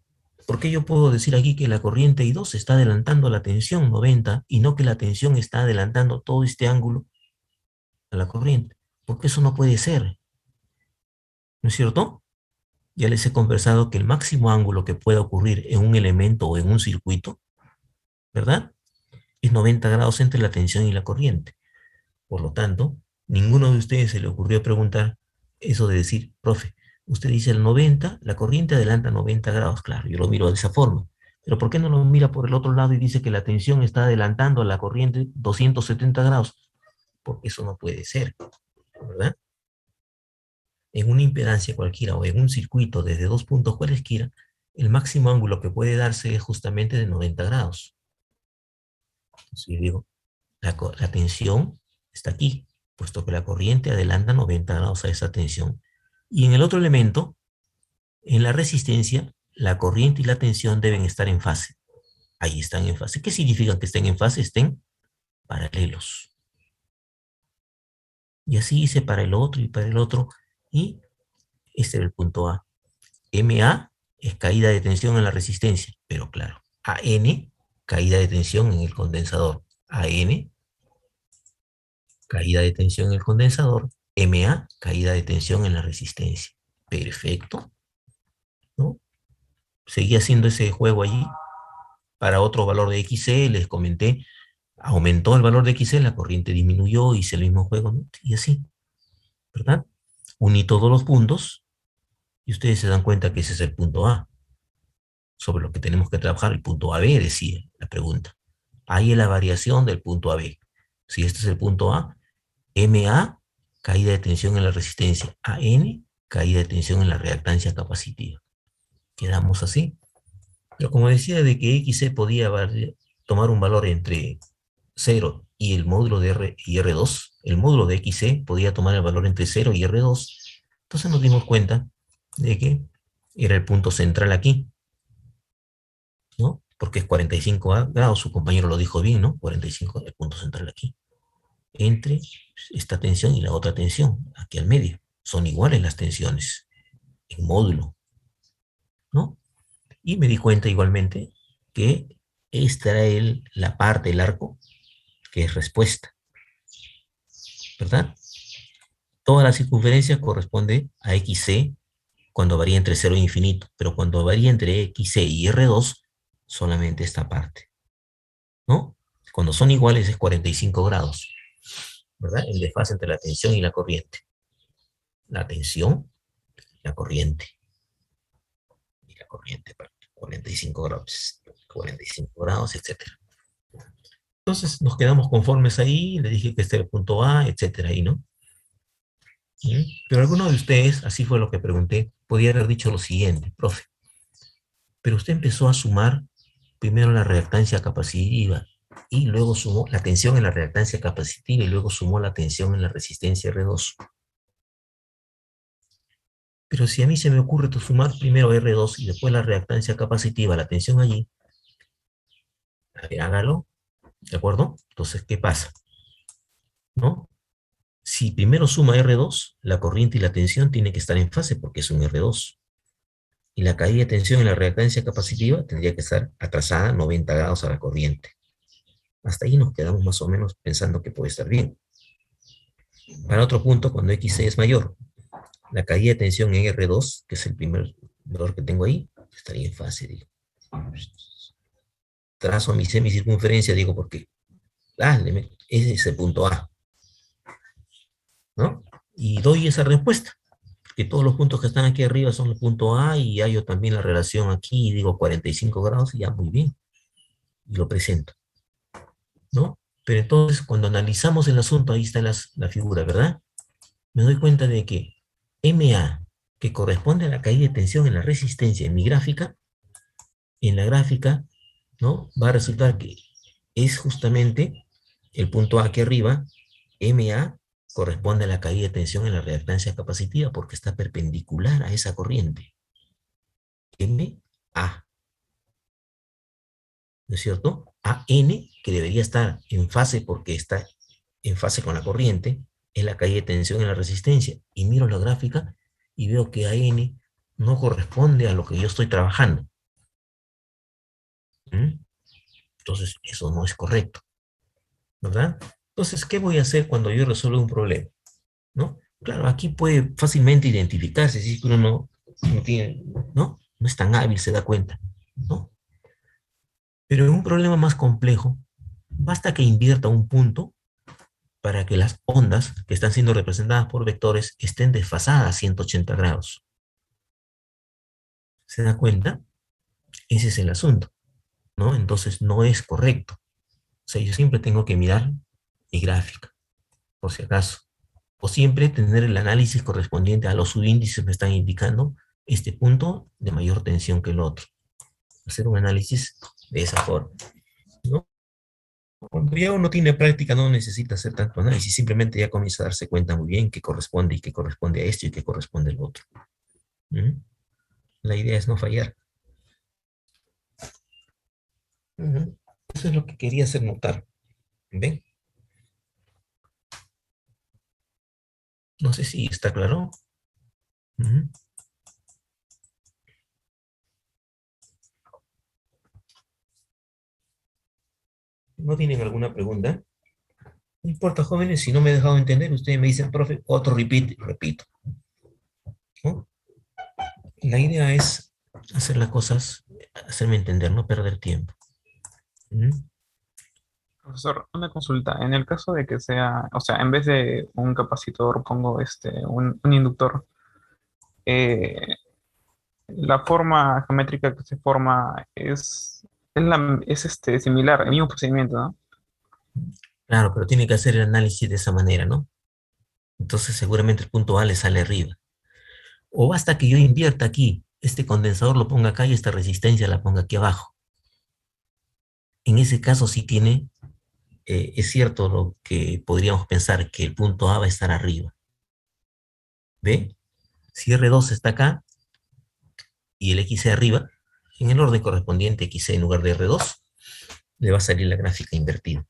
A: ¿Por qué yo puedo decir aquí que la corriente I2 está adelantando la tensión 90 y no que la tensión está adelantando todo este ángulo a la corriente? Porque eso no puede ser, ¿no es cierto? Ya les he conversado que el máximo ángulo que pueda ocurrir en un elemento o en un circuito, ¿verdad? Es 90 grados entre la tensión y la corriente. Por lo tanto, ninguno de ustedes se le ocurrió preguntar eso de decir, profe, usted dice el 90, la corriente adelanta 90 grados. Claro, yo lo miro de esa forma. Pero ¿por qué no lo mira por el otro lado y dice que la tensión está adelantando a la corriente 270 grados? Porque eso no puede ser, ¿verdad? En una impedancia cualquiera o en un circuito desde dos puntos cualesquiera, el máximo ángulo que puede darse es justamente de 90 grados. Entonces yo digo, la tensión está aquí, puesto que la corriente adelanta 90 grados a esa tensión. Y en el otro elemento, En la resistencia, la corriente y la tensión deben estar en fase. Ahí están en fase. ¿Qué significa que estén en fase? Estén paralelos. Y así hice para el otro y para el otro. Y este era el punto A. MA es caída de tensión en la resistencia, pero claro, AN, caída de tensión en el condensador. AN, caída de tensión en el condensador. MA, caída de tensión en la resistencia. Perfecto, ¿no? Seguí haciendo ese juego allí. Para otro valor de XC, les comenté, aumentó el valor de XC, la corriente disminuyó, hice el mismo juego, ¿no? Y así, ¿verdad? Uní todos los puntos y ustedes se dan cuenta que ese es el punto A, sobre lo que tenemos que trabajar, el punto AB, decía la pregunta. Ahí es la variación del punto AB. Si este es el punto A, MA, caída de tensión en la resistencia, AN, caída de tensión en la reactancia capacitiva. Quedamos así. Pero como decía de que XC podía tomar un valor entre 0 y el módulo de R y R2, el módulo de XC podía tomar el valor entre 0 y R2, entonces nos dimos cuenta de que era el punto central aquí, ¿no? Porque es 45 grados, su compañero lo dijo bien, ¿no? 45 es el punto central aquí, entre esta tensión y la otra tensión, aquí al medio. Son iguales las tensiones en módulo, ¿no? Y me di cuenta igualmente que esta era la parte del arco que es respuesta, ¿verdad? Toda la circunferencia corresponde a XC cuando varía entre 0 e infinito, pero cuando varía entre XC y R2, solamente esta parte, ¿no? Cuando son iguales es 45 grados, ¿verdad? El desfase entre la tensión y la corriente. La tensión, la corriente, y la corriente, 45 grados, etcétera. Entonces nos quedamos conformes ahí, le dije que este era el punto A, etcétera, y no. ¿Sí? Pero alguno de ustedes, así fue lo que pregunté, podría haber dicho lo siguiente, profe, pero usted empezó a sumar primero la reactancia capacitiva y luego sumó la tensión en la reactancia capacitiva y luego sumó la tensión en la resistencia R2. Pero si a mí se me ocurre sumar primero R2 y después la reactancia capacitiva, la tensión allí, a ver, hágalo, ¿de acuerdo? Entonces, ¿qué pasa? ¿No? Si primero suma R2, la corriente y la tensión tienen que estar en fase porque es un R2. Y la caída de tensión en la reactancia capacitiva tendría que estar atrasada 90 grados a la corriente. Hasta ahí nos quedamos más o menos pensando que puede estar bien. Para otro punto, cuando XC es mayor, la caída de tensión en R2, que es el primer valor que tengo ahí, estaría en fase, digo. Trazo mi semicircunferencia, digo, porque ese es el punto A, ¿no? Y doy esa respuesta, que todos los puntos que están aquí arriba son el punto A y hallo también la relación aquí y digo 45 grados y ya muy bien. Y lo presento, ¿no? Pero entonces cuando analizamos el asunto, ahí está la figura, ¿verdad? Me doy cuenta de que MA, que corresponde a la caída de tensión en la resistencia en mi gráfica, en la gráfica, ¿no? Va a resultar que es justamente el punto A aquí arriba, MA corresponde a la caída de tensión en la reactancia capacitiva porque está perpendicular a esa corriente. MA, ¿no es cierto? AN, que debería estar en fase porque está en fase con la corriente, es la caída de tensión en la resistencia. Y miro la gráfica y veo que AN no corresponde a lo que yo estoy trabajando. ¿Mm? Entonces, eso no es correcto, ¿verdad? Entonces, ¿qué voy a hacer cuando yo resuelvo un problema? ¿No? Claro, aquí puede fácilmente identificarse si uno no tiene, no es tan hábil, se da cuenta, ¿no? Pero en un problema más complejo, basta que invierta un punto para que las ondas que están siendo representadas por vectores estén desfasadas a 180 grados. ¿Se da cuenta? Ese es el asunto, ¿no? Entonces no es correcto. O sea, yo siempre tengo que mirar mi gráfica, por si acaso. O siempre tener el análisis correspondiente a los subíndices que me están indicando este punto de mayor tensión que el otro. Hacer un análisis de esa forma, ¿no? Cuando ya uno tiene práctica no necesita hacer tanto análisis, simplemente ya comienza a darse cuenta muy bien qué corresponde y qué corresponde a esto y qué corresponde al otro. ¿Mm? La idea es no fallar. Ujú. Eso es lo que quería hacer notar. ¿Ven? No sé si está claro. Ujú. ¿No tienen alguna pregunta? No importa, jóvenes, si no me he dejado entender, ustedes me dicen, profe, otro repeat, repito. ¿No? La idea es hacer las cosas, hacerme entender, no perder tiempo. ¿Mm?
C: Profesor, una consulta. En el caso de que sea, o sea, en vez de un capacitor pongo un inductor, eh, la forma geométrica que se forma es similar, el mismo procedimiento, ¿no?
A: Claro, pero tiene que hacer el análisis de esa manera, ¿no? Entonces seguramente el punto A le sale arriba. O basta que yo invierta aquí, este condensador lo ponga acá y esta resistencia la ponga aquí abajo. En ese caso sí tiene, es cierto lo que podríamos pensar, que el punto A va a estar arriba. ¿Ve? Si R2 está acá y el XC arriba, en el orden correspondiente XC en lugar de R2, le va a salir la gráfica invertida.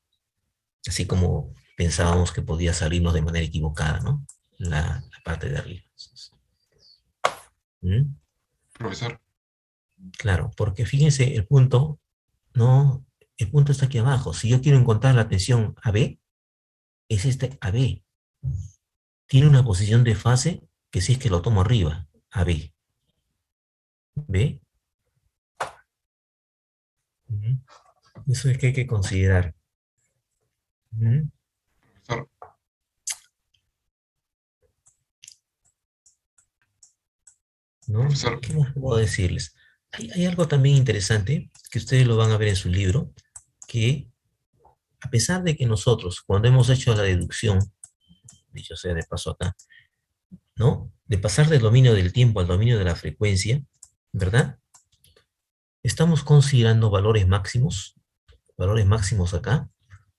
A: Así como pensábamos que podía salirnos de manera equivocada, ¿no? La parte de arriba. ¿Mm?
D: Profesor,
A: Claro, porque fíjense, el punto, no, el punto está aquí abajo. Si yo quiero encontrar la tensión AB, es este AB. Tiene una posición de fase que si es que lo tomo arriba, AB. ¿Ve? Ujú. Eso es que hay que considerar. Ujú.
D: profesor,
A: ¿No?
D: profesor,
A: ¿Qué más puedo decirles? Hay algo también interesante que ustedes lo van a ver en su libro, que a pesar de que nosotros, cuando hemos hecho la deducción, dicho sea de paso acá, ¿no? De pasar del dominio del tiempo al dominio de la frecuencia, ¿verdad? Estamos considerando valores máximos acá.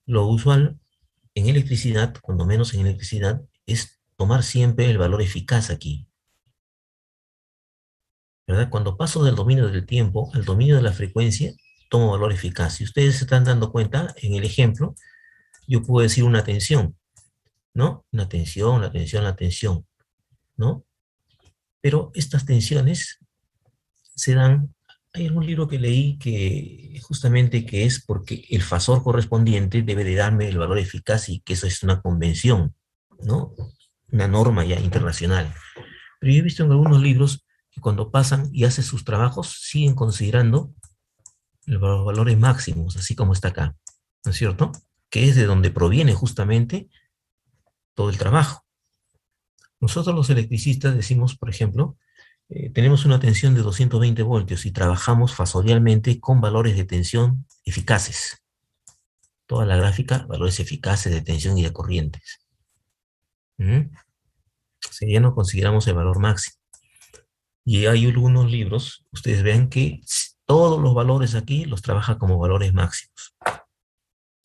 A: Lo usual en electricidad, cuando menos en electricidad, es tomar siempre el valor eficaz aquí, ¿verdad? Cuando paso del dominio del tiempo al dominio de la frecuencia, tomo valor eficaz. Si ustedes se están dando cuenta, en el ejemplo, yo puedo decir una tensión, ¿no? Una tensión, la tensión, la tensión, ¿no? Pero estas tensiones se dan, hay algún libro que leí que justamente que es porque el fasor correspondiente debe de darme el valor eficaz y que eso es una convención, ¿no? Una norma ya internacional. Pero yo he visto en algunos libros que cuando pasan y hacen sus trabajos siguen considerando los valores máximos, así como está acá, ¿no es cierto? Que es de donde proviene justamente todo el trabajo. Nosotros los electricistas decimos, por ejemplo, tenemos una tensión de 220 voltios y trabajamos fasorialmente con valores de tensión eficaces. Toda la gráfica, valores eficaces de tensión y de corrientes. ¿Mm? O sea, ya no consideramos el valor máximo. Y hay algunos libros, ustedes vean que todos los valores aquí los trabaja como valores máximos.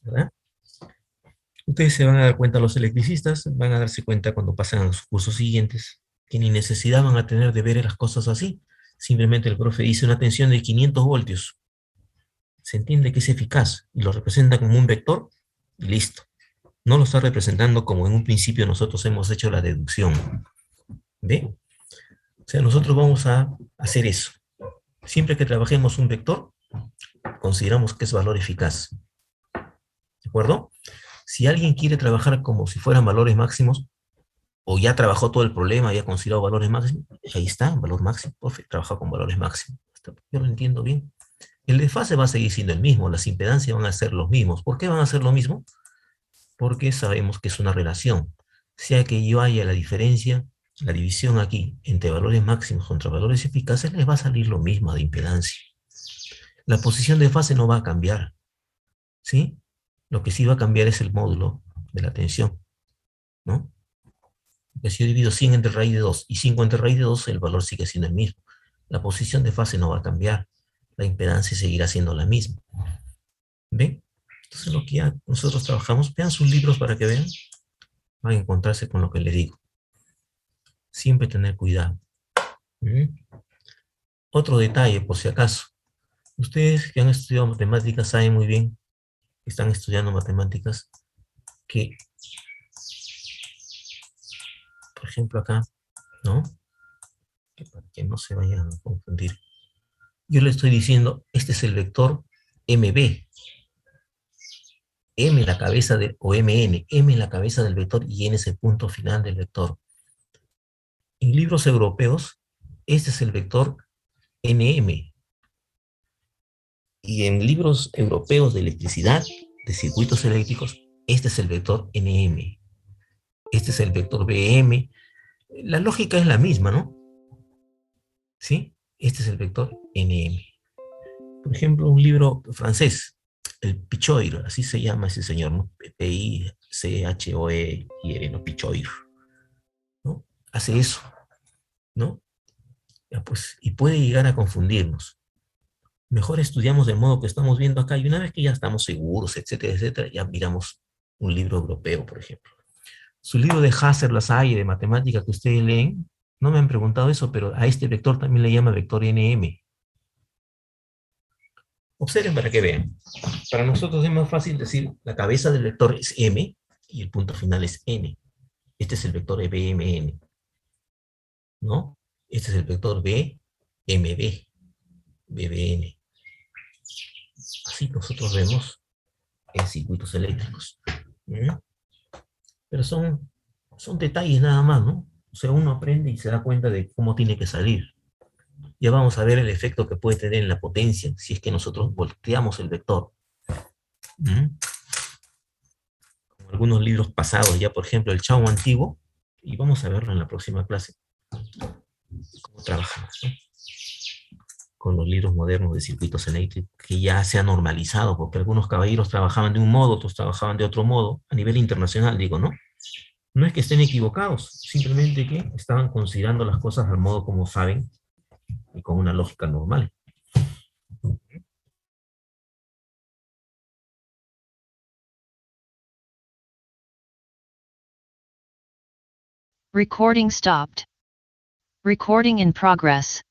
A: ¿Verdad? Ustedes se van a dar cuenta, los electricistas van a darse cuenta cuando pasan a los cursos siguientes, que ni necesidad van a tener de ver las cosas así. Simplemente el profe dice una tensión de 500 voltios. Se entiende que es eficaz y lo representa como un vector y listo. No lo está representando como en un principio nosotros hemos hecho la deducción. ¿Ve? O sea, nosotros vamos a hacer eso. Siempre que trabajemos un vector, consideramos que es valor eficaz. ¿De acuerdo? Si alguien quiere trabajar como si fueran valores máximos, o ya trabajó todo el problema, ya considerado valores máximos, ahí está, valor máximo, profe, trabaja con valores máximos. Yo lo entiendo bien. El desfase va a seguir siendo el mismo, las impedancias van a ser los mismos. ¿Por qué van a ser lo mismo? Porque sabemos que es una relación. Sea que yo haya la diferencia, la división aquí entre valores máximos contra valores eficaces, les va a salir lo mismo de impedancia. La posición de fase no va a cambiar, ¿sí? Lo que sí va a cambiar es el módulo de la tensión, ¿no? Porque si yo divido 100 entre raíz de 2 y 5 entre raíz de 2, el valor sigue siendo el mismo. La posición de fase no va a cambiar. La impedancia seguirá siendo la misma. ¿Ven? Entonces lo que ya nosotros trabajamos, vean sus libros para que vean, van a encontrarse con lo que les digo. Siempre tener cuidado. ¿Mm? Otro detalle, por si acaso. Ustedes que han estudiado matemáticas saben muy bien, que están estudiando matemáticas, que, por ejemplo, acá, ¿no? Que para que no se vayan a confundir. Yo le estoy diciendo, este es el vector MB. M la cabeza o MN, M la cabeza del vector y N es el punto final del vector. En libros europeos, este es el vector NM. Y en libros europeos de electricidad, de circuitos eléctricos, este es el vector NM. Este es el vector BM. La lógica es la misma, ¿no? ¿Sí? Este es el vector NM. Por ejemplo, un libro francés, el Pichoir, así se llama ese señor, ¿no? P-I-C-H-O-E-I-R, ¿no? Pichoir, ¿no? Hace eso, ¿no? Ya, pues, y puede llegar a confundirnos. Mejor estudiamos del modo que estamos viendo acá y una vez que ya estamos seguros, etcétera, etcétera, ya miramos un libro europeo, por ejemplo. Su libro de Husserl, Lasalle, de matemática que ustedes leen, no me han preguntado eso, pero a este vector también le llama vector NM. Observen para que vean. Para nosotros es más fácil decir la cabeza del vector es M y el punto final es N. Este es el vector BMN, ¿no? Este es el vector BMB, BBN. Así nosotros vemos en circuitos eléctricos. ¿Mm? Pero son detalles nada más, ¿no? O sea, uno aprende y se da cuenta de cómo tiene que salir. Ya vamos a ver el efecto que puede tener en la potencia si es que nosotros volteamos el vector. ¿Mm? Como algunos libros pasados, ya por ejemplo el Chao antiguo, y vamos a verlo en la próxima clase, cómo trabajamos, ¿no? Con los libros modernos de circuitos eléctricos, que ya se ha normalizado, porque algunos caballeros trabajaban de un modo, otros trabajaban de otro modo, a nivel internacional, digo, ¿no? No es que estén equivocados, simplemente que estaban considerando las cosas al modo como saben y con una lógica normal.
E: Recording stopped. Recording in progress.